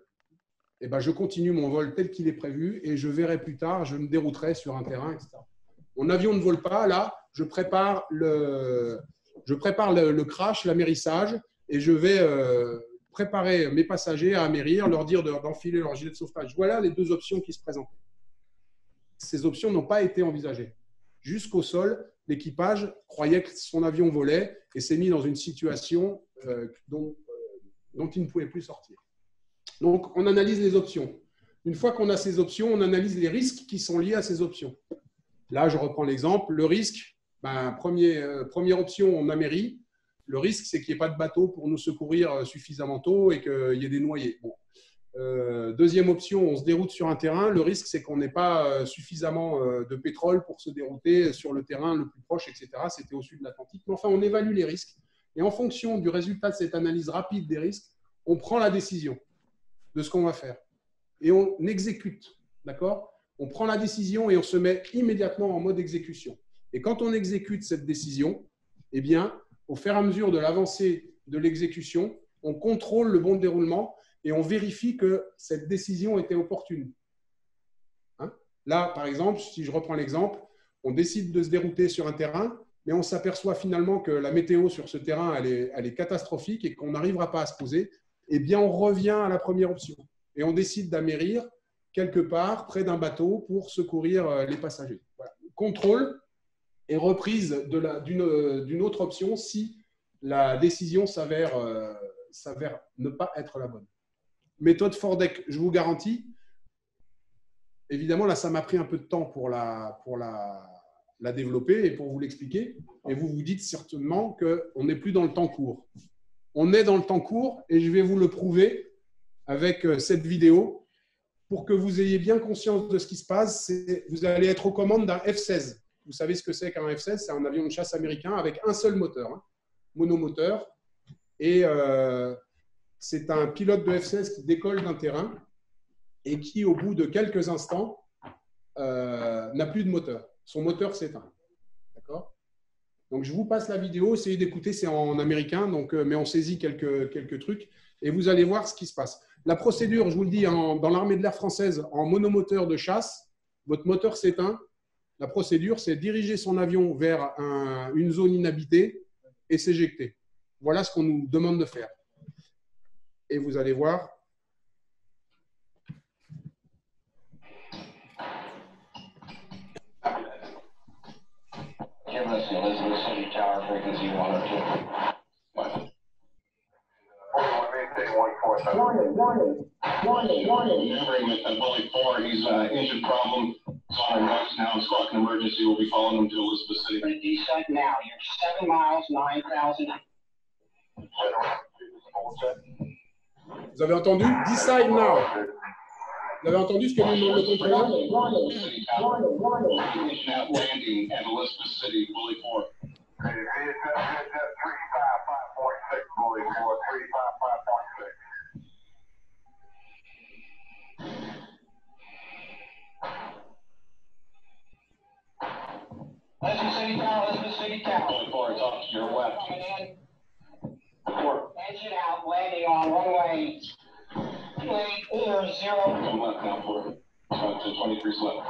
eh ben, je continue mon vol tel qu'il est prévu et je verrai plus tard, je me dérouterai sur un terrain, etc. Mon avion ne vole pas, là, je prépare le crash, l'amérissage et je vais préparer mes passagers à amérir, leur dire d'enfiler leur gilet de sauvetage. Voilà les deux options qui se présentent. Ces options n'ont pas été envisagées. Jusqu'au sol, l'équipage croyait que son avion volait et s'est mis dans une situation dont il ne pouvait plus sortir. Donc, on analyse les options. Une fois qu'on a ces options, on analyse les risques qui sont liés à ces options. Là, je reprends l'exemple. Le risque, première option, on amérit. Le risque, c'est qu'il n'y ait pas de bateau pour nous secourir suffisamment tôt et qu'il y ait des noyés. Bon. Deuxième option, on se déroute sur un terrain. Le risque, c'est qu'on n'ait pas suffisamment de pétrole pour se dérouter sur le terrain le plus proche, etc. C'était au sud de l'Atlantique. Mais enfin, on évalue les risques. Et en fonction du résultat de cette analyse rapide des risques, on prend la décision de ce qu'on va faire. Et on exécute. D'accord ? On prend la décision et on se met immédiatement en mode exécution. Et quand on exécute cette décision, eh bien, au fur et à mesure de l'avancée de l'exécution, on contrôle le bon déroulement et on vérifie que cette décision était opportune. Hein ? Là, par exemple, si je reprends l'exemple, on décide de se dérouter sur un terrain, mais on s'aperçoit finalement que la météo sur ce terrain, elle est catastrophique et qu'on n'arrivera pas à se poser. Eh bien, on revient à la première option et on décide d'amérir quelque part près d'un bateau pour secourir les passagers. Voilà. Contrôle et reprise d'une autre option si la décision s'avère ne pas être la bonne. Méthode Fordek, je vous garantis. Évidemment, là, ça m'a pris un peu de temps pour la développer et pour vous l'expliquer. Et vous vous dites certainement qu'on n'est plus dans le temps court. On est dans le temps court et je vais vous le prouver avec cette vidéo pour que vous ayez bien conscience de ce qui se passe. Vous allez être aux commandes d'un F-16. Vous savez ce que c'est qu'un F-16 ? C'est un avion de chasse américain avec un seul moteur, hein, monomoteur. Et c'est un pilote de F-16 qui décolle d'un terrain et qui, au bout de quelques instants, n'a plus de moteur. Son moteur s'éteint. D'accord ? Donc, je vous passe la vidéo. Essayez d'écouter, c'est en américain, donc, mais on saisit quelques trucs. Et vous allez voir ce qui se passe. La procédure, je vous le dis, dans l'armée de l'air française, en monomoteur de chasse, votre moteur s'éteint. La procédure, c'est diriger son avion vers une zone inhabitée et s'éjecter. Voilà ce qu'on nous demande de faire. Et vous allez voir. Give us the Elizabeth City Tower frequency 102. Warning. Remembering that Bully 4, he's engine problem. It's on our nose now. It's like an emergency. We'll be following him to Elizabeth City. Descent now. You're 7 miles, 9,000. Vous avez entendu? Decide now. Vous avez entendu ce que nous demande le contrôleur? Landing at Elizabeth City, Bully 4. Elizabeth City Tower. Bully 4, it's off to your left. Coming in. Engine out, landing on runway 0. Come left now, Ford. To 23 left.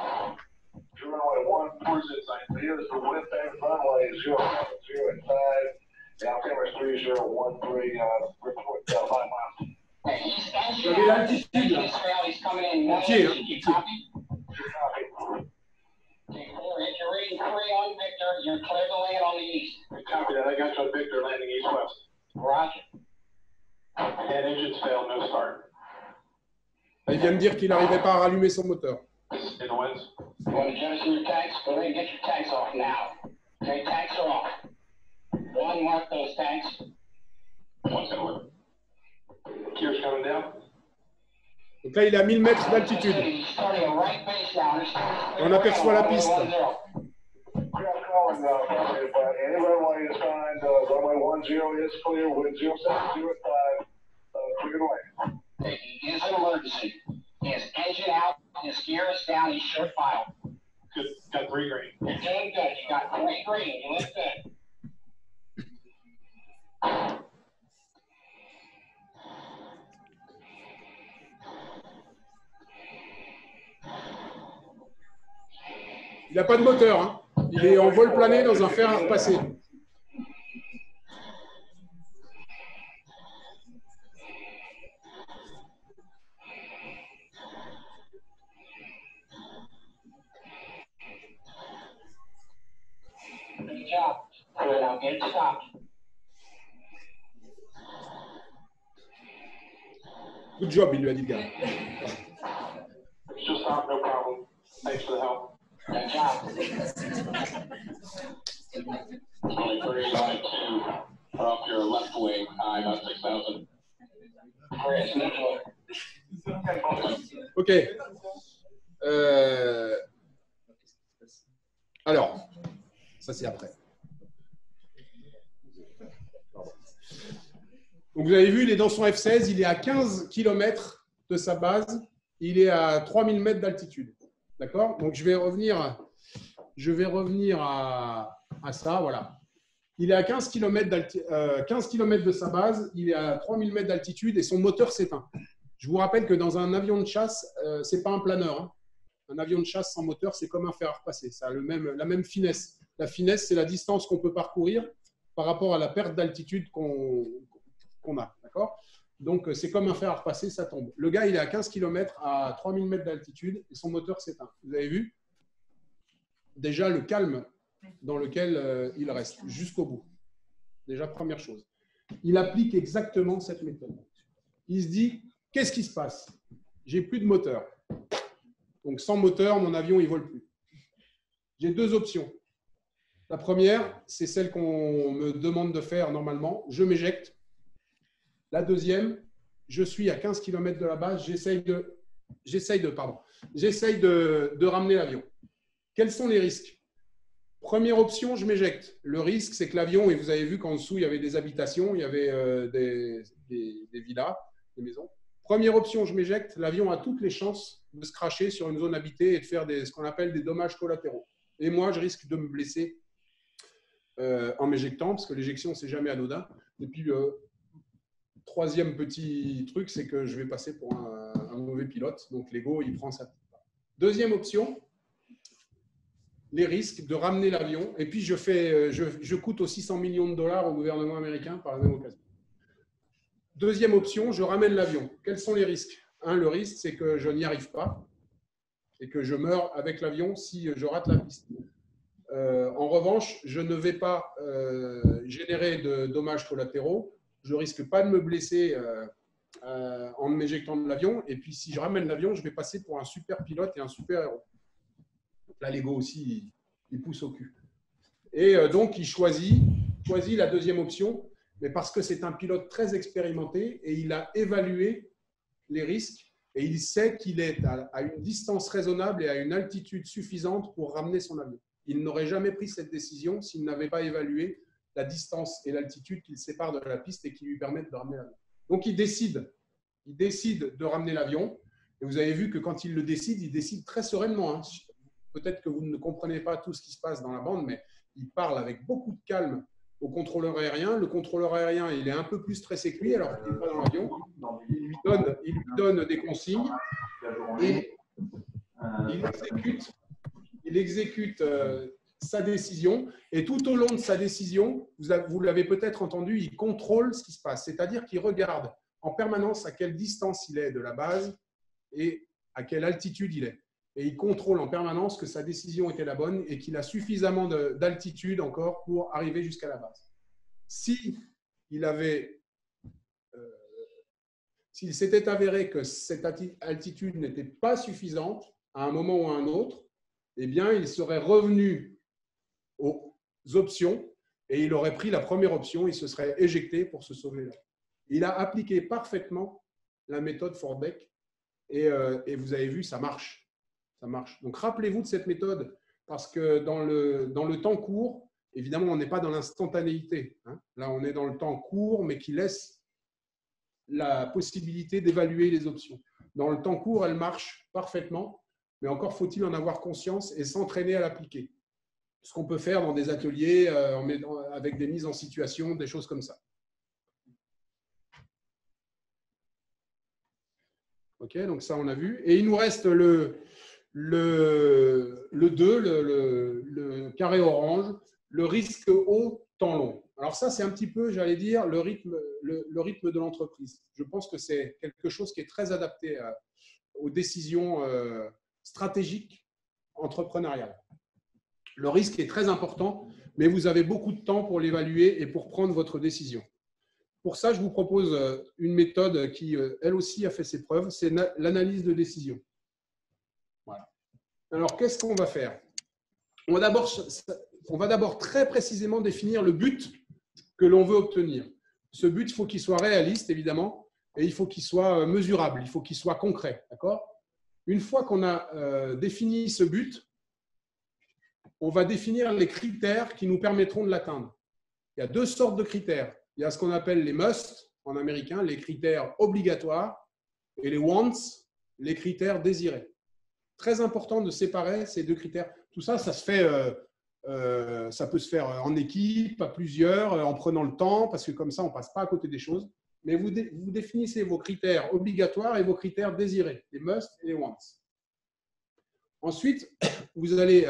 Runway 1, here's the wind bank, runway 0, 0 and 5. Now camera 3013, report 5 miles. Hey, he's engine out. He's coming in. You copy? Okay, 4, hit your rating 3 on Victor. You're clear to land on the east. Copy that. I got you on Victor, landing east-west. Roger. And engines failed, no start. Il vient de dire qu'il n'arrivait pas à rallumer son moteur. In the winds. You want to jettison your tanks? Go ahead and get your tanks off now. Okay, tanks are off. One, mark those tanks. One's going to work. Gears coming down. Donc là, il est à 1000 mètres d'altitude. On aperçoit la piste. Runway is fine. Runway 10 is clear with 0705. Clear away. He is an emergency. His engine out, his gear is down, he's short file. Good. Got 3 green. You're doing good. You got 3 green. You look good. Il n'a pas de moteur. Hein. Il est en vol plané dans un fer à repasser. Good job. Good, now get it stopped. Good job, il lui a dit le gars. stop, no problem. Thanks for the help. And John. Only 31.2 off your left wing, high, about 6,000. Chris, Ok. Alors, ça c'est après. Donc vous avez vu, il est dans son F16, il est à 15 km de sa base, il est à 3000 mètres d'altitude. D'accord? Donc je vais revenir à ça, voilà. Il est à 15 km de sa base, il est à 3000 mètres d'altitude et son moteur s'éteint. Je vous rappelle que dans un avion de chasse, ce n'est pas un planeur. Hein. Un avion de chasse sans moteur, c'est comme un fer à repasser. Ça a la même finesse. La finesse, c'est la distance qu'on peut parcourir par rapport à la perte d'altitude qu'on a. D'accord? Donc, c'est comme un fer à repasser, ça tombe. Le gars, il est à 15 km à 3000 mètres d'altitude et son moteur s'éteint. Vous avez vu? Déjà, le calme dans lequel il reste jusqu'au bout. Déjà, première chose. Il applique exactement cette méthode. Il se dit, qu'est-ce qui se passe? J'ai plus de moteur. Donc, sans moteur, mon avion, il ne vole plus. J'ai deux options. La première, c'est celle qu'on me demande de faire normalement. Je m'éjecte. La deuxième, je suis à 15 km de la base. J'essaye de ramener l'avion. Quels sont les risques? Première option, je m'éjecte. Le risque, c'est que l'avion, et vous avez vu qu'en dessous, il y avait des habitations, il y avait des villas, des maisons. Première option, je m'éjecte. L'avion a toutes les chances de se cracher sur une zone habitée et de faire ce qu'on appelle des dommages collatéraux. Et moi, je risque de me blesser en m'éjectant, parce que l'éjection, c'est jamais anodin. Et puis, troisième petit truc, c'est que je vais passer pour un mauvais pilote. Donc, l'ego, il prend sa petite part. Deuxième option, les risques de ramener l'avion. Et puis, je coûte aussi 100 millions de dollars au gouvernement américain par la même occasion. Deuxième option, je ramène l'avion. Quels sont les risques? Le risque, c'est que je n'y arrive pas et que je meurs avec l'avion si je rate la piste. En revanche, je ne vais pas générer de dommages collatéraux. Je ne risque pas de me blesser en m'éjectant de l'avion. Et puis, si je ramène l'avion, je vais passer pour un super pilote et un super héros. Là, l'ego aussi, il pousse au cul. Et donc, il choisit la deuxième option, mais parce que c'est un pilote très expérimenté et il a évalué les risques et il sait qu'il est à une distance raisonnable et à une altitude suffisante pour ramener son avion. Il n'aurait jamais pris cette décision s'il n'avait pas évalué la distance et l'altitude qui le séparent de la piste et qui lui permettent de ramener l'avion. Donc, il décide de ramener l'avion. Et vous avez vu que quand il décide très sereinement. Hein. Peut-être que vous ne comprenez pas tout ce qui se passe dans la bande, mais il parle avec beaucoup de calme au contrôleur aérien. Le contrôleur aérien, il est un peu plus stressé que lui, alors qu'il n'est pas dans l'avion. Il lui donne des consignes et il exécute sa décision. Et tout au long de sa décision, vous l'avez peut-être entendu, il contrôle ce qui se passe. C'est-à-dire qu'il regarde en permanence à quelle distance il est de la base et à quelle altitude il est. Et il contrôle en permanence que sa décision était la bonne et qu'il a suffisamment d'altitude encore pour arriver jusqu'à la base. S'il s'était avéré que cette altitude n'était pas suffisante à un moment ou à un autre, eh bien, il serait revenu aux options et il aurait pris la première option, il se serait éjecté pour se sauver là. Il a appliqué parfaitement la méthode Forbeck et vous avez vu, ça marche. Ça marche. Donc, rappelez-vous de cette méthode parce que dans le temps court, évidemment, on n'est pas dans l'instantanéité. Hein. Là, on est dans le temps court, mais qui laisse la possibilité d'évaluer les options. Dans le temps court, elle marche parfaitement, mais encore faut-il en avoir conscience et s'entraîner à l'appliquer. Ce qu'on peut faire dans des ateliers avec des mises en situation, des choses comme ça. OK, donc ça, on a vu. Et il nous reste le 2, le carré orange, le risque haut, temps long. Alors ça, c'est un petit peu, j'allais dire, le rythme de l'entreprise. Je pense que c'est quelque chose qui est très adapté aux décisions stratégiques entrepreneuriales. Le risque est très important, mais vous avez beaucoup de temps pour l'évaluer et pour prendre votre décision. Pour ça, je vous propose une méthode qui, elle aussi, a fait ses preuves, c'est l'analyse de décision. Alors, qu'est-ce qu'on va faire? On va d'abord très précisément définir le but que l'on veut obtenir. Ce but, il faut qu'il soit réaliste, évidemment, et il faut qu'il soit mesurable, il faut qu'il soit concret. D'accord? Une fois qu'on a défini ce but, on va définir les critères qui nous permettront de l'atteindre. Il y a deux sortes de critères. Il y a ce qu'on appelle les must en américain, les critères obligatoires, et les wants, les critères désirés. Très important de séparer ces deux critères. Tout ça, ça peut se faire en équipe, à plusieurs, en prenant le temps, parce que comme ça, on ne passe pas à côté des choses. Mais vous définissez vos critères obligatoires et vos critères désirés, les must et les wants. Ensuite, vous allez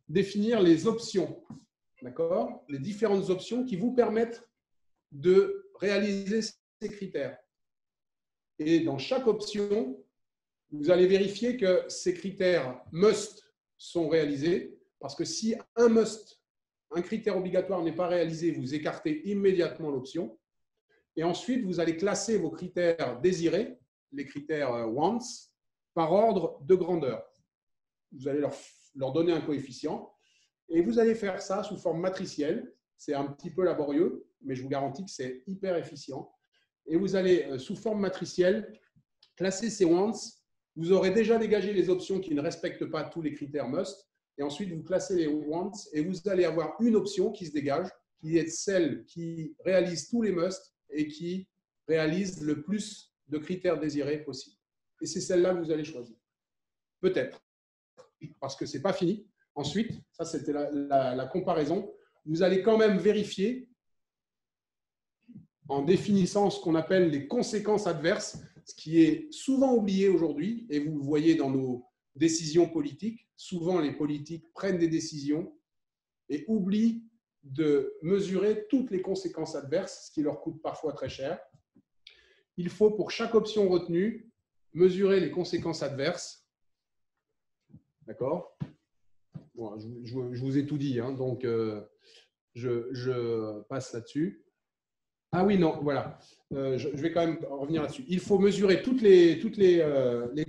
définir les options, d'accord? Les différentes options qui vous permettent de réaliser ces critères. Et dans chaque option, vous allez vérifier que ces critères must sont réalisés, parce que si un must, un critère obligatoire n'est pas réalisé, vous écartez immédiatement l'option. Et ensuite, vous allez classer vos critères désirés, les critères wants, par ordre de grandeur. Vous allez leur donner un coefficient et vous allez faire ça sous forme matricielle. C'est un petit peu laborieux, mais je vous garantis que c'est hyper efficient. Et vous allez, sous forme matricielle, classer ces wants. Vous aurez déjà dégagé les options qui ne respectent pas tous les critères must. Et ensuite, vous classez les wants et vous allez avoir une option qui se dégage, qui est celle qui réalise tous les must et qui réalise le plus de critères désirés possible. Et c'est celle-là que vous allez choisir. Peut-être, parce que ce n'est pas fini. Ensuite, ça c'était la comparaison. Vous allez quand même vérifier en définissant ce qu'on appelle les conséquences adverses, ce qui est souvent oublié aujourd'hui, et vous le voyez dans nos décisions politiques. Souvent, les politiques prennent des décisions et oublient de mesurer toutes les conséquences adverses, ce qui leur coûte parfois très cher. Il faut, pour chaque option retenue, mesurer les conséquences adverses. D'accord? Bon, je vous ai tout dit, hein, donc je passe là-dessus. Ah oui, non, voilà. Je vais quand même revenir là-dessus. Il faut mesurer toutes les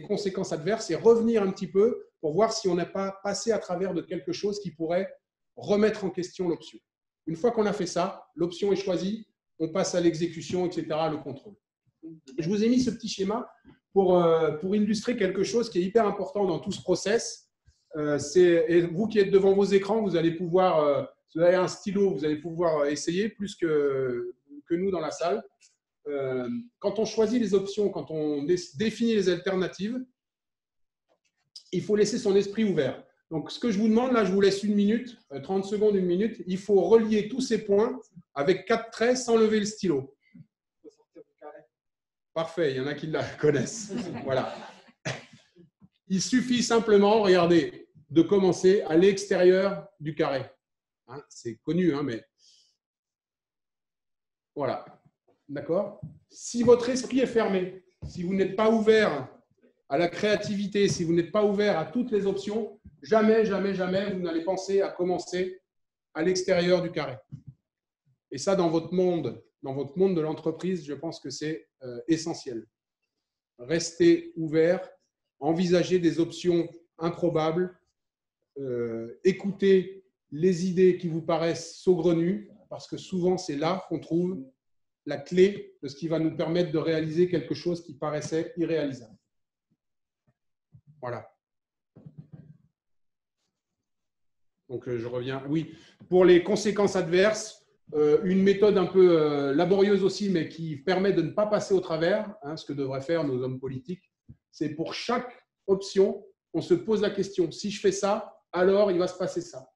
conséquences adverses et revenir un petit peu pour voir si on n'a pas passé à travers de quelque chose qui pourrait remettre en question l'option. Une fois qu'on a fait ça, l'option est choisie, on passe à l'exécution, etc., le contrôle. Je vous ai mis ce petit schéma pour illustrer quelque chose qui est hyper important dans tout ce process. Et vous qui êtes devant vos écrans, vous allez pouvoir, si vous avez un stylo, vous allez pouvoir essayer plus que nous dans la salle. Quand on choisit les options, quand on définit les alternatives, il faut laisser son esprit ouvert. Donc, ce que je vous demande, là, je vous laisse 1 minute, 30 secondes, 1 minute. Il faut relier tous ces points avec 4 traits sans lever le stylo. Parfait, il y en a qui la connaissent. Voilà. Il suffit simplement, regardez, de commencer à l'extérieur du carré. Hein, c'est connu, hein, mais voilà. D'accord? Si votre esprit est fermé, si vous n'êtes pas ouvert à la créativité, si vous n'êtes pas ouvert à toutes les options, jamais, jamais, jamais, vous n'allez penser à commencer à l'extérieur du carré. Et ça, dans votre monde de l'entreprise, je pense que c'est essentiel. Restez ouvert, envisagez des options improbables, écoutez les idées qui vous paraissent saugrenues, parce que souvent, c'est là qu'on trouve la clé de ce qui va nous permettre de réaliser quelque chose qui paraissait irréalisable. Voilà. Donc, je reviens. Oui, pour les conséquences adverses, une méthode un peu laborieuse aussi, mais qui permet de ne pas passer au travers, hein, ce que devraient faire nos hommes politiques, c'est pour chaque option, on se pose la question, si je fais ça, alors il va se passer ça.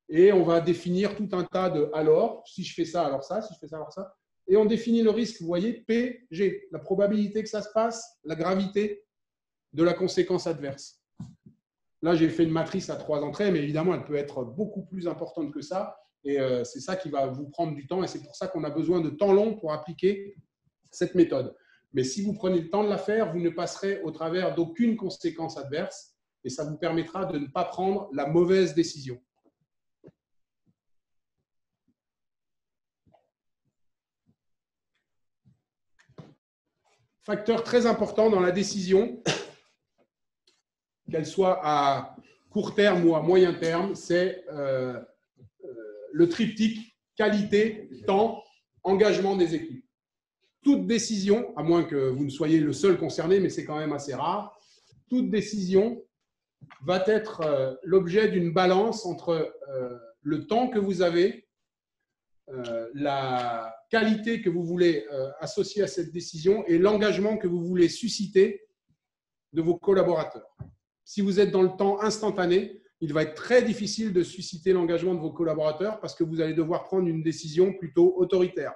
Et on va définir tout un tas de « alors », si je fais ça, alors ça, si je fais ça, alors ça. Et on définit le risque, vous voyez, PG, la probabilité que ça se passe, la gravité de la conséquence adverse. Là, j'ai fait une matrice à 3 entrées, mais évidemment, elle peut être beaucoup plus importante que ça. Et c'est ça qui va vous prendre du temps. Et c'est pour ça qu'on a besoin de temps long pour appliquer cette méthode. Mais si vous prenez le temps de la faire, vous ne passerez au travers d'aucune conséquence adverse. Et ça vous permettra de ne pas prendre la mauvaise décision. Facteur très important dans la décision. qu'elle soit à court terme ou à moyen terme, c'est le triptyque qualité, temps, engagement des équipes. Toute décision, à moins que vous ne soyez le seul concerné, mais c'est quand même assez rare, toute décision va être l'objet d'une balance entre le temps que vous avez, la qualité que vous voulez associer à cette décision et l'engagement que vous voulez susciter de vos collaborateurs. Si vous êtes dans le temps instantané, il va être très difficile de susciter l'engagement de vos collaborateurs parce que vous allez devoir prendre une décision plutôt autoritaire.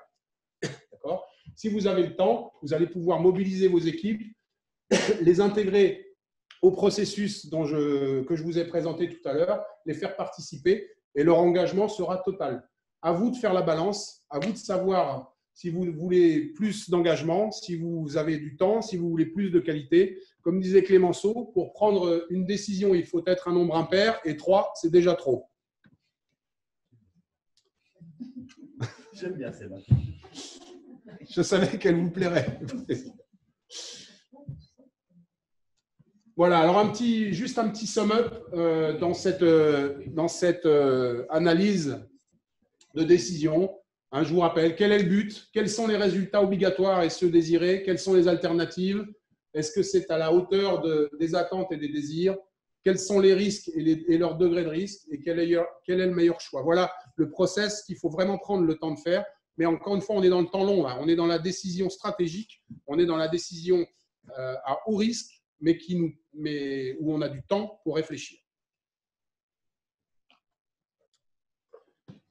D'accord ? Si vous avez le temps, vous allez pouvoir mobiliser vos équipes, les intégrer au processus que je vous ai présenté tout à l'heure, les faire participer et leur engagement sera total. À vous de faire la balance, à vous de savoir si vous voulez plus d'engagement, si vous avez du temps, si vous voulez plus de qualité. Comme disait Clémenceau, pour prendre une décision, il faut être un nombre impair et 3, c'est déjà trop. J'aime bien celle-là. Je savais qu'elle vous plairait. Voilà, alors juste un petit sum-up dans cette analyse de décision. Je vous rappelle, quel est le but? Quels sont les résultats obligatoires et ceux désirés? Quelles sont les alternatives? Est-ce que c'est à la hauteur des attentes et des désirs? Quels sont les risques et leur degré de risque? Et quel est le meilleur choix? Voilà le process qu'il faut vraiment prendre le temps de faire. Mais encore une fois, on est dans le temps long. Là. On est dans la décision stratégique. On est dans la décision à haut risque, mais où on a du temps pour réfléchir.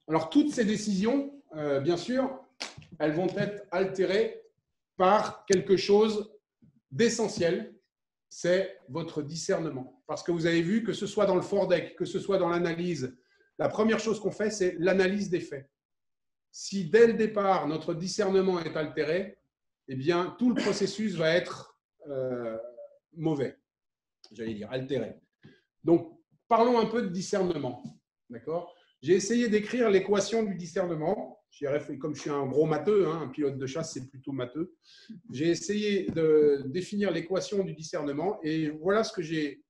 Alors, toutes ces décisions, bien sûr, elles vont être altérées par quelque chose d'essentiel, c'est votre discernement. Parce que vous avez vu, que ce soit dans le FORDEC, que ce soit dans l'analyse, la première chose qu'on fait, c'est l'analyse des faits. Si dès le départ, notre discernement est altéré, eh bien, tout le processus va être mauvais, j'allais dire altéré. Donc, parlons un peu de discernement. D'accord ? J'ai essayé d'écrire l'équation du discernement. Comme je suis un gros matheux, un pilote de chasse, c'est plutôt matheux. J'ai essayé de définir l'équation du discernement et voilà ce que j'ai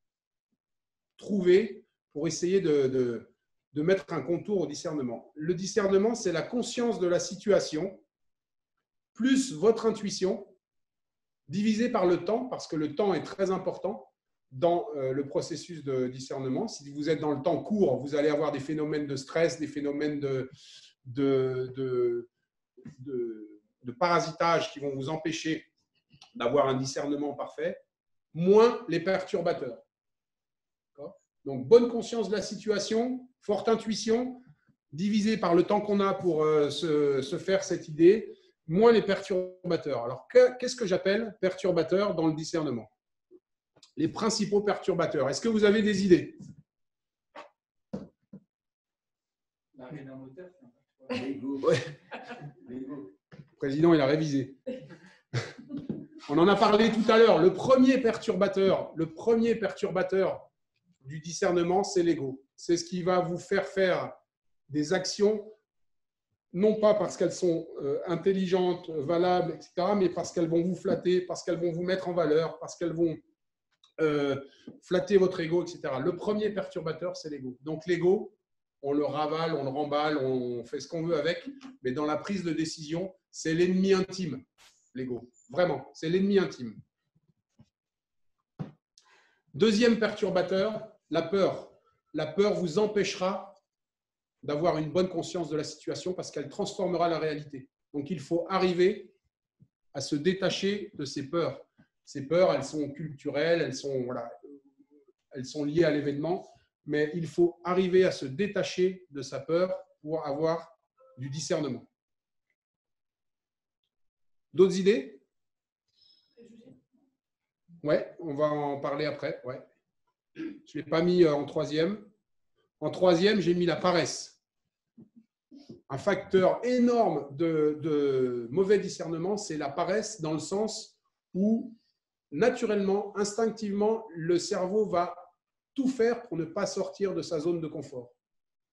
trouvé pour essayer de mettre un contour au discernement. Le discernement, c'est la conscience de la situation plus votre intuition divisé par le temps, parce que le temps est très important dans le processus de discernement. Si vous êtes dans le temps court, vous allez avoir des phénomènes de stress, des phénomènes de parasitage qui vont vous empêcher d'avoir un discernement parfait, moins les perturbateurs. Donc, bonne conscience de la situation, forte intuition, divisé par le temps qu'on a pour se faire cette idée, moins les perturbateurs. Alors, qu'est-ce que j'appelle perturbateurs dans le discernement? Les principaux perturbateurs. Est-ce que vous avez des idées? Ouais. Le président, il a révisé. On en a parlé tout à l'heure. Le premier perturbateur du discernement, c'est l'ego. C'est ce qui va vous faire des actions, non pas parce qu'elles sont intelligentes, valables, etc., mais parce qu'elles vont vous flatter, parce qu'elles vont vous mettre en valeur, parce qu'elles vont flatter votre ego, etc. Le premier perturbateur, c'est l'ego. Donc l'ego, on le ravale, on le remballe, on fait ce qu'on veut avec, mais dans la prise de décision, c'est l'ennemi intime, l'ego. Vraiment, c'est l'ennemi intime. Deuxième perturbateur, la peur. La peur vous empêchera d'avoir une bonne conscience de la situation parce qu'elle transformera la réalité. Donc, il faut arriver à se détacher de ces peurs. Ces peurs, elles sont culturelles, elles sont liées à l'événement, mais il faut arriver à se détacher de sa peur pour avoir du discernement. D'autres idées? Ouais, on va en parler après. Ouais. Je ne l'ai pas mis en troisième. En troisième, j'ai mis la paresse. Un facteur énorme de mauvais discernement, c'est la paresse dans le sens où, naturellement, instinctivement, le cerveau va tout faire pour ne pas sortir de sa zone de confort.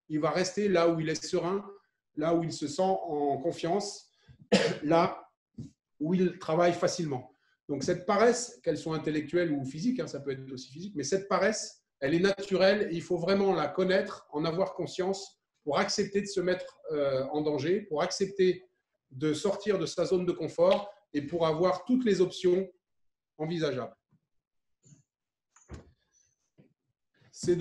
Il va rester là où il est serein, là où il se sent en confiance, là où il travaille facilement. Donc, cette paresse, qu'elle soit intellectuelle ou physique, hein, ça peut être aussi physique, mais cette paresse, elle est naturelle. Il faut vraiment la connaître, en avoir conscience pour accepter de se mettre en danger, pour accepter de sortir de sa zone de confort et pour avoir toutes les options envisageables. C'est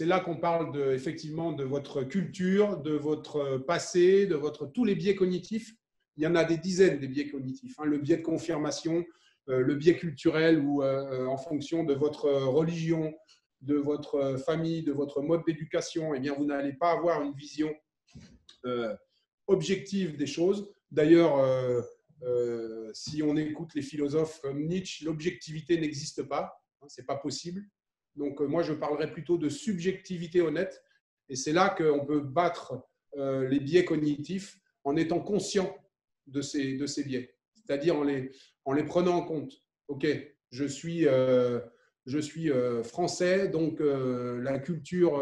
là qu'on parle effectivement de votre culture, de votre passé, de tous les biais cognitifs. Il y en a des dizaines des biais cognitifs. Hein. Le biais de confirmation, le biais culturel ou en fonction de votre religion, de votre famille, de votre mode d'éducation, eh bien, vous n'allez pas avoir une vision objective des choses. D'ailleurs, si on écoute les philosophes comme Nietzsche, l'objectivité n'existe pas. Hein, ce n'est pas possible. Donc, moi, je parlerai plutôt de subjectivité honnête. Et c'est là qu'on peut battre les biais cognitifs en étant conscient de ces biais. C'est-à-dire en les prenant en compte. OK, je suis français, donc la culture,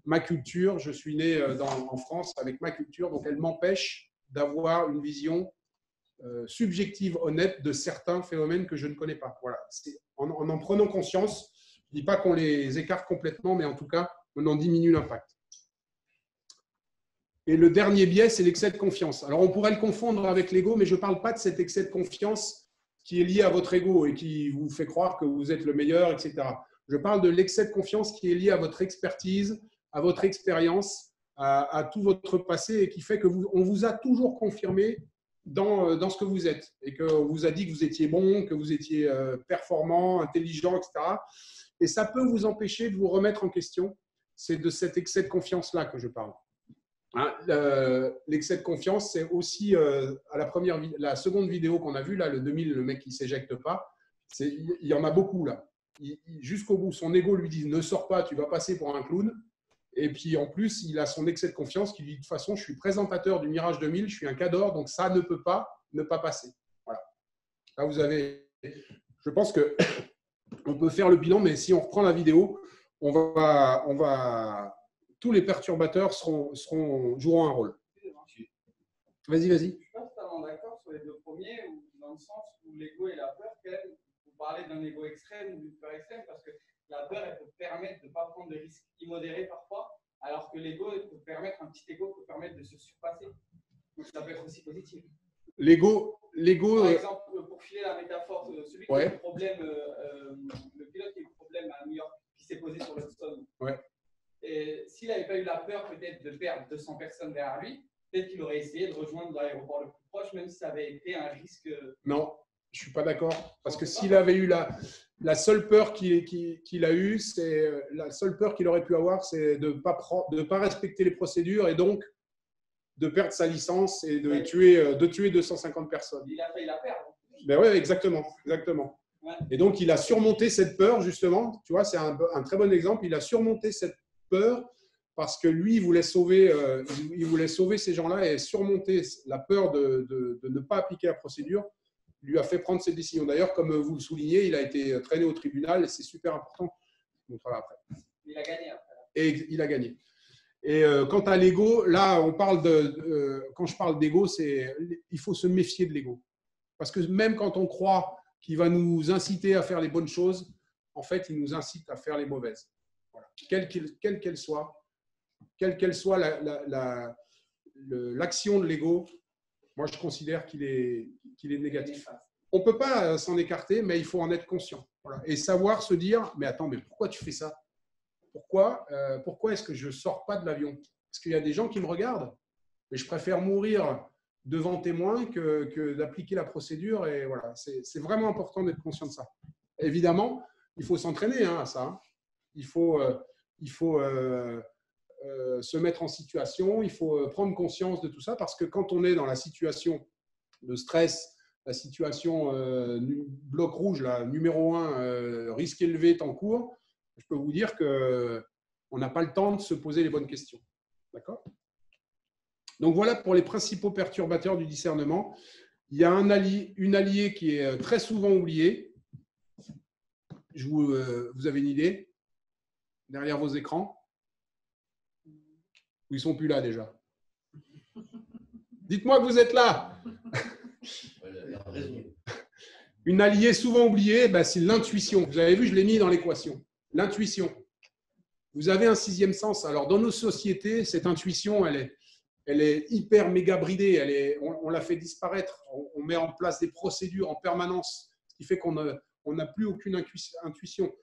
ma culture, je suis né en France avec ma culture, donc elle m'empêche d'avoir une vision subjective, honnête de certains phénomènes que je ne connais pas. Voilà. En prenant conscience, je ne dis pas qu'on les écarte complètement, mais en tout cas, on en diminue l'impact. Et le dernier biais, c'est l'excès de confiance. Alors, on pourrait le confondre avec l'ego, mais je ne parle pas de cet excès de confiance qui est lié à votre ego et qui vous fait croire que vous êtes le meilleur, etc. Je parle de l'excès de confiance qui est lié à votre expertise, à votre expérience, à tout votre passé et qui fait qu'on vous a toujours confirmé dans ce que vous êtes et qu'on vous a dit que vous étiez bon, que vous étiez performant, intelligent, etc. Et ça peut vous empêcher de vous remettre en question. C'est de cet excès de confiance-là que je parle. Hein, l'excès de confiance, c'est aussi à la seconde vidéo qu'on a vue, là, le 2000, le mec qui ne s'éjecte pas. Il y en a beaucoup là. Jusqu'au bout, son ego lui dit ne sors pas, tu vas passer pour un clown. Et puis en plus, il a son excès de confiance qui lui dit de toute façon, je suis présentateur du Mirage 2000, je suis un cador, donc ça ne peut pas ne pas passer. Voilà. Là, vous avez. Je pense que on peut faire le bilan, mais si on reprend la vidéo, tous les perturbateurs joueront un rôle. Vas-y. Je ne suis pas totalement d'accord sur les deux premiers, dans le sens où l'ego et la peur, quand même, vous parlez d'un ego extrême ou d'une peur extrême, parce que la peur, elle peut permettre de ne pas prendre de risques immodérés parfois, alors que l'ego, un petit ego peut permettre de se surpasser. Donc ça peut être aussi positif. L'ego. Par exemple, pour filer la métaphore, celui qui a eu le problème, le pilote qui a eu le problème à New York, qui s'est posé sur l'Hudson. Ouais. Et s'il n'avait pas eu la peur peut-être de perdre 200 personnes derrière lui, peut-être qu'il aurait essayé de rejoindre l'aéroport le plus proche, même si ça avait été un risque. Non, je ne suis pas d'accord. Parce que s'il avait eu la seule peur qu'il a eue, c'est la seule peur qu'il aurait pu avoir, c'est de ne pas respecter les procédures et donc de perdre sa licence et de tuer 250 personnes. Il a failli la perdre. Ben oui, exactement. Ouais. Et donc, il a surmonté cette peur, justement. Tu vois, c'est un très bon exemple. Il a surmonté cette peur parce que lui, il voulait sauver ces gens-là et surmonter la peur de ne pas appliquer la procédure lui a fait prendre cette décision. D'ailleurs, comme vous le soulignez, il a été traîné au tribunal et c'est super important. Je vous montrera après. Il a gagné après. Et il a gagné. Et quant à l'ego, là, on parle quand je parle d'ego, il faut se méfier de l'ego. Parce que même quand on croit qu'il va nous inciter à faire les bonnes choses, en fait, il nous incite à faire les mauvaises. Voilà. Quelle qu'elle soit l'action de l'ego, moi, je considère qu'il est négatif. On ne peut pas s'en écarter, mais il faut en être conscient. Voilà. Et savoir se dire, mais attends, mais pourquoi tu fais ça ? Pourquoi est-ce que je ne sors pas de l'avion ? Parce qu'il y a des gens qui me regardent. Et je préfère mourir devant témoin que d'appliquer la procédure. Et voilà, c'est vraiment important d'être conscient de ça. Évidemment, il faut s'entraîner à ça. Hein. Il faut se mettre en situation, il faut prendre conscience de tout ça, parce que quand on est dans la situation de stress, la situation bloc rouge, là, numéro 1, risque élevé, temps court, je peux vous dire qu'on n'a pas le temps de se poser les bonnes questions. D'accord ? Donc voilà pour les principaux perturbateurs du discernement. Il y a une alliée qui est très souvent oubliée. Vous avez une idée ? Derrière vos écrans ? Ou ils ne sont plus là déjà ? Dites-moi que vous êtes là. Une alliée souvent oubliée, ben, c'est l'intuition. Vous avez vu, je l'ai mis dans l'équation. L'intuition. Vous avez un sixième sens. Alors, dans nos sociétés, cette intuition, elle est hyper méga bridée. On la fait disparaître. On met en place des procédures en permanence, ce qui fait qu'on n'a plus aucune intuition.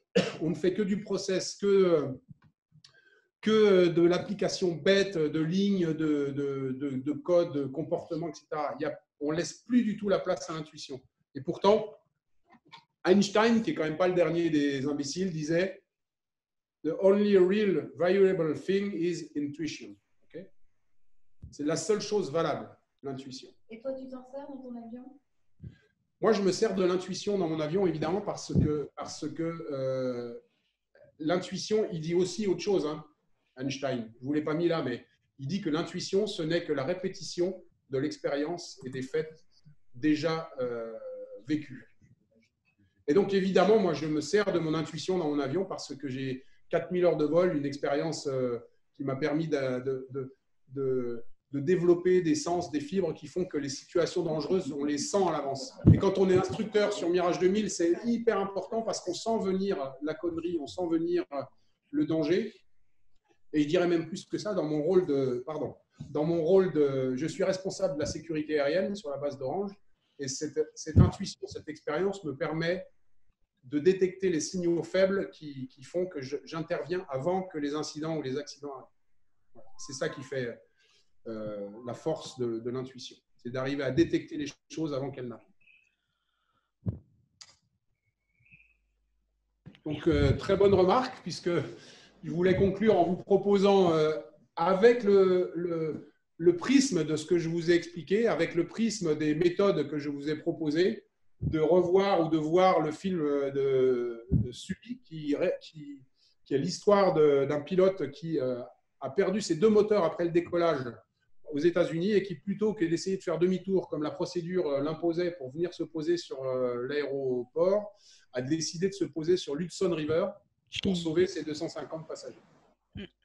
On ne fait que du process, que de l'application bête, de lignes, de code, de comportement, etc. On ne laisse plus du tout la place à l'intuition. Et pourtant, Einstein, qui n'est quand même pas le dernier des imbéciles, disait « The only real valuable thing is intuition ». Okay? C'est la seule chose valable, l'intuition. Et toi, tu t'en sers dans ton avion? Moi, je me sers de l'intuition dans mon avion, évidemment, parce que l'intuition, il dit aussi autre chose, hein, Einstein. Je ne vous l'ai pas mis là, mais il dit que l'intuition, ce n'est que la répétition de l'expérience et des faits déjà vécus. Et donc, évidemment, moi, je me sers de mon intuition dans mon avion parce que j'ai 4000 heures de vol, une expérience qui m'a permis de développer des sens, des fibres qui font que les situations dangereuses, on les sent à l'avance. Et quand on est instructeur sur Mirage 2000, c'est hyper important parce qu'on sent venir la connerie, on sent venir le danger. Et je dirais même plus que ça, dans mon rôle de je suis responsable de la sécurité aérienne sur la base d'Orange. Et cette intuition, cette expérience me permet de détecter les signaux faibles qui font que j'interviens avant que les incidents ou les accidents arrivent. Voilà. C'est ça qui fait la force de l'intuition. C'est d'arriver à détecter les choses avant qu'elles n'arrivent. Donc, très bonne remarque, puisque je voulais conclure en vous proposant, avec le prisme de ce que je vous ai expliqué, avec le prisme des méthodes que je vous ai proposées, de revoir ou de voir le film de Sully, qui est l'histoire d'un pilote qui a perdu ses 2 moteurs après le décollage aux États-Unis et qui, plutôt que d'essayer de faire demi-tour comme la procédure l'imposait pour venir se poser sur l'aéroport, a décidé de se poser sur l'Hudson River pour sauver ses 250 passagers.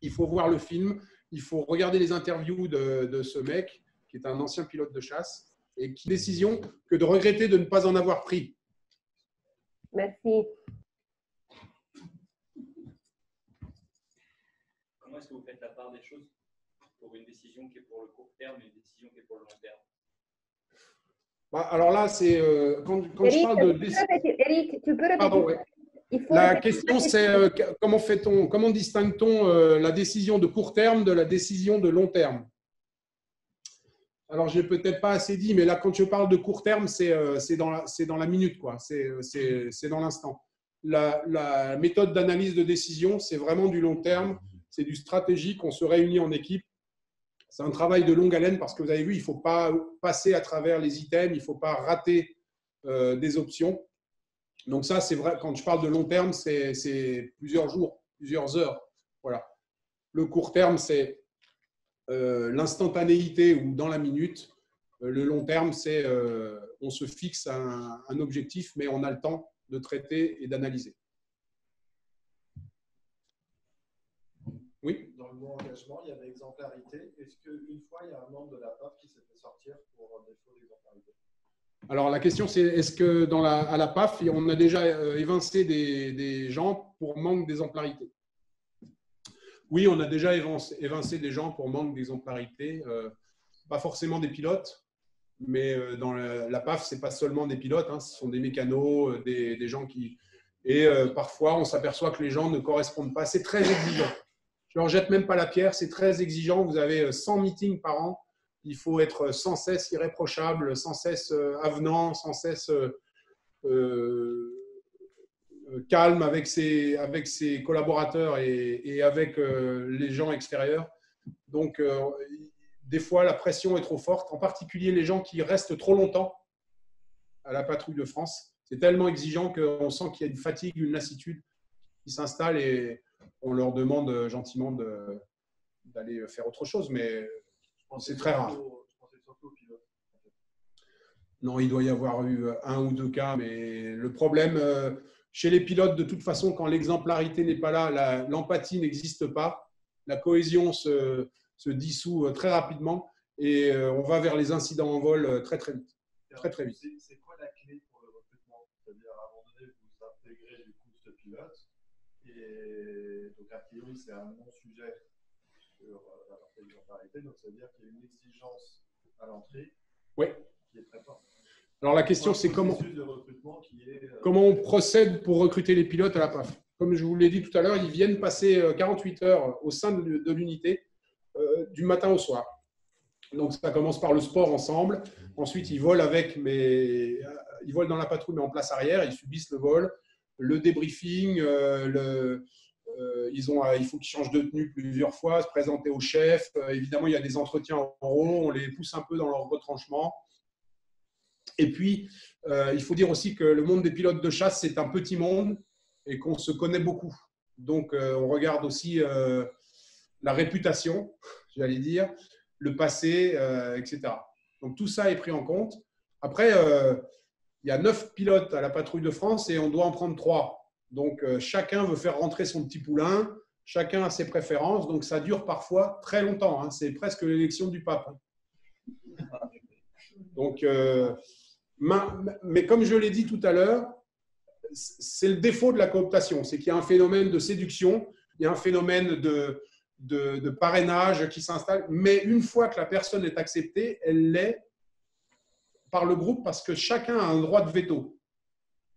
Il faut voir le film, il faut regarder les interviews de ce mec, qui est un ancien pilote de chasse, et qui décision que de regretter de ne pas en avoir pris. Merci. Comment est-ce que vous faites la part des choses pour une décision qui est pour le court terme et une décision qui est pour le long terme? Alors là, c'est quand Eric, je parle de... Eric, tu peux répéter? Pardon, ouais. La question, c'est comment distingue-t-on la décision de court terme de la décision de long terme? Alors, je n'ai peut-être pas assez dit, mais là, quand je parle de court terme, c'est dans la minute, quoi. C'est dans l'instant. La méthode d'analyse de décision, c'est vraiment du long terme, c'est du stratégique, on se réunit en équipe. C'est un travail de longue haleine parce que vous avez vu, il ne faut pas passer à travers les items, il ne faut pas rater des options. Donc ça, c'est vrai, quand je parle de long terme, c'est plusieurs jours, plusieurs heures. Voilà. Le court terme, c'est l'instantanéité ou dans la minute. Le long terme, c'est on se fixe un objectif, mais on a le temps de traiter et d'analyser. Oui. Dans le mot engagement, il y avait exemplarité. Est-ce qu'une fois, il y a un membre de la PAF qui s'est fait sortir pour défaut d'exemplarité? Alors, la question, c'est est-ce que à la PAF, on a déjà évincé des gens pour manque d'exemplarité? Oui, on a déjà évincé des gens pour manque d'exemplarité. Pas forcément des pilotes, mais dans la PAF, ce n'est pas seulement des pilotes, hein, ce sont des mécanos, des gens qui… Et parfois, on s'aperçoit que les gens ne correspondent pas. C'est très exigeant. Je ne leur jette même pas la pierre, c'est très exigeant. Vous avez 100 meetings par an. Il faut être sans cesse irréprochable, sans cesse avenant, sans cesse calme avec ses collaborateurs et avec les gens extérieurs. Donc, des fois, la pression est trop forte, en particulier les gens qui restent trop longtemps à la patrouille de France. C'est tellement exigeant qu'on sent qu'il y a une fatigue, une lassitude qui s'installe et on leur demande gentiment d'aller faire autre chose, mais c'est très rare. Non, il doit y avoir eu 1 ou 2 cas, mais le problème, chez les pilotes, de toute façon, quand l'exemplarité n'est pas là, l'empathie n'existe pas, la cohésion se dissout très rapidement et on va vers les incidents en vol très, très vite. C'est quoi la clé pour le recrutement? C'est-à-dire, à un moment donné, vous intégrez du coup ce pilote. Et donc, a priori, c'est un non-sujet sur la partie exemplarité. Donc, ça veut dire qu'il y a une exigence à l'entrée qui est très forte. Alors, la question, c'est comment on procède pour recruter les pilotes à la PAF. Comme je vous l'ai dit tout à l'heure, ils viennent passer 48 heures au sein de l'unité, du matin au soir. Donc, ça commence par le sport ensemble. Ensuite, ils volent ils volent dans la patrouille, mais en place arrière. Ils subissent le vol, le débriefing. Il faut qu'ils changent de tenue plusieurs fois, se présenter au chef. Évidemment, il y a des entretiens en haut. On les pousse un peu dans leur retranchement. Et puis, il faut dire aussi que le monde des pilotes de chasse, c'est un petit monde et qu'on se connaît beaucoup. Donc, on regarde aussi la réputation, j'allais dire, le passé, etc. Donc, tout ça est pris en compte. Après, il y a 9 pilotes à la patrouille de France et on doit en prendre 3. Donc, chacun veut faire rentrer son petit poulain, chacun a ses préférences. Donc, ça dure parfois très longtemps. Hein. C'est presque l'élection du pape. Donc, mais comme je l'ai dit tout à l'heure, c'est le défaut de la cooptation. C'est qu'il y a un phénomène de séduction, il y a un phénomène de parrainage qui s'installe. Mais une fois que la personne est acceptée, elle l'est par le groupe parce que chacun a un droit de veto.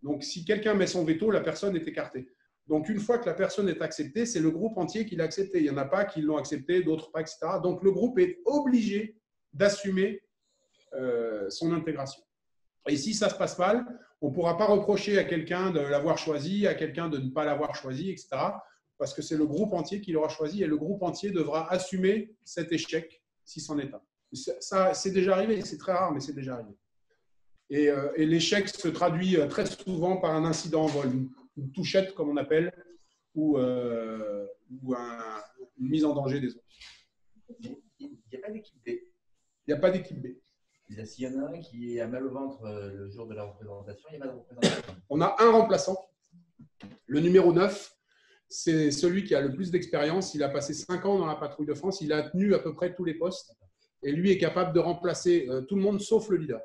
Donc, si quelqu'un met son veto, la personne est écartée. Donc, une fois que la personne est acceptée, c'est le groupe entier qui l'a accepté. Il n'y en a pas qui l'ont accepté, d'autres pas, etc. Donc, le groupe est obligé d'assumer son intégration. Et si ça se passe mal, on ne pourra pas reprocher à quelqu'un de l'avoir choisi, à quelqu'un de ne pas l'avoir choisi, etc. Parce que c'est le groupe entier qui l'aura choisi et le groupe entier devra assumer cet échec si c'en est un. Ça, c'est déjà arrivé, c'est très rare, mais c'est déjà arrivé. Et l'échec se traduit très souvent par un incident en vol, une touchette, comme on appelle, ou une mise en danger des autres. Il n'y a pas d'équipe B. Il n'y a pas d'équipe B. S'il y en a un qui a mal au ventre le jour de la représentation, il n'y a pas de représentation. On a un remplaçant. Le numéro 9, c'est celui qui a le plus d'expérience. Il a passé 5 ans dans la patrouille de France. Il a tenu à peu près tous les postes. Et lui est capable de remplacer tout le monde sauf le leader.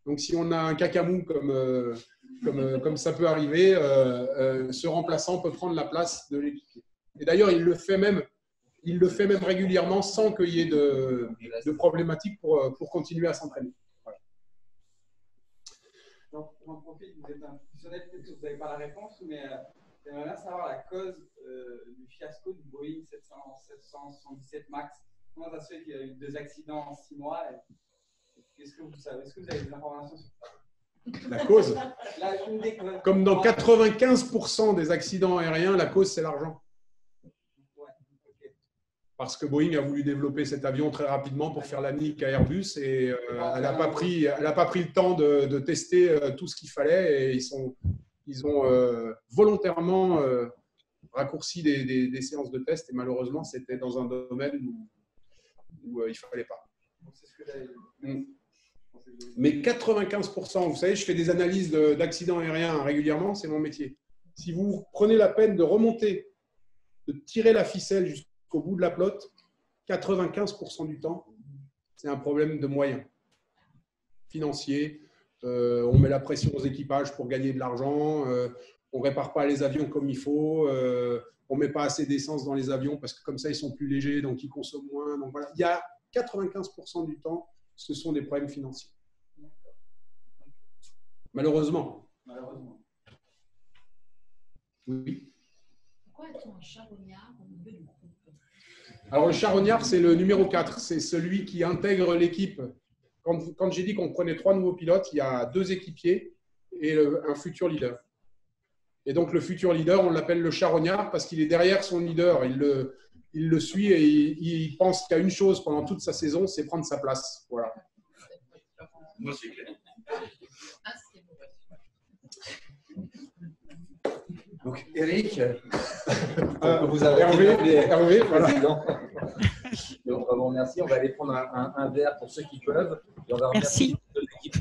Donc, si on a un cacamou comme ça peut arriver, ce remplaçant peut prendre la place de l'équipier. Et d'ailleurs, il le fait même régulièrement sans qu'il y ait de problématiques pour continuer à s'entraîner. Voilà. J'en profite, vous êtes institutionnel, peut-être que vous n'avez pas la réponse, mais j'aimerais bien savoir la cause du fiasco du Boeing 777 MAX. Comment ça se fait qu'il y a eu 2 accidents en 6 mois Qu'est-ce que vous savez? Est-ce que vous avez des informations sur ça? La cause, comme dans 95% des accidents aériens, la cause, c'est l'argent. Parce que Boeing a voulu développer cet avion très rapidement pour faire la nique à Airbus et elle n'a pas pris le temps de tester tout ce qu'il fallait et ils ont volontairement raccourci des séances de test et malheureusement, c'était dans un domaine où il ne fallait pas. Mais 95%, vous savez, je fais des analyses d'accidents aériens régulièrement, c'est mon métier. Si vous prenez la peine de remonter, de tirer la ficelle jusqu'au bout de la pelote, 95% du temps, c'est un problème de moyens financiers. On met la pression aux équipages pour gagner de l'argent, on ne répare pas les avions comme il faut, on ne met pas assez d'essence dans les avions parce que comme ça, ils sont plus légers, donc ils consomment moins. Donc voilà, il y a 95% du temps, ce sont des problèmes financiers. Malheureusement. Oui. Pourquoi est-on un charognard au milieu du groupe? Alors, le charognard, c'est le numéro 4. C'est celui qui intègre l'équipe. Quand j'ai dit qu'on prenait 3 nouveaux pilotes, il y a 2 équipiers et un futur leader. Et donc, le futur leader, on l'appelle le charognard parce qu'il est derrière son leader. Il le suit et il pense qu'il y a une chose pendant toute sa saison, c'est prendre sa place. Voilà. Moi, c'est clair. Donc, Eric, vous avez Hervé, voilà. Donc, on va vous remercier. On va aller prendre un verre pour ceux qui peuvent. Et on va remercier l'équipe.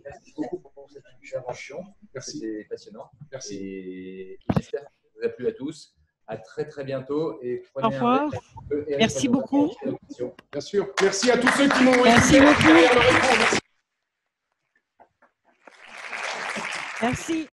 Merci beaucoup pour cette intervention. Merci. C'était passionnant. Merci. Et j'espère que ça vous a plu à tous. À très très bientôt. Et au revoir. Merci beaucoup. Bien sûr. Merci à tous ceux qui m'ont Merci beaucoup. Merci.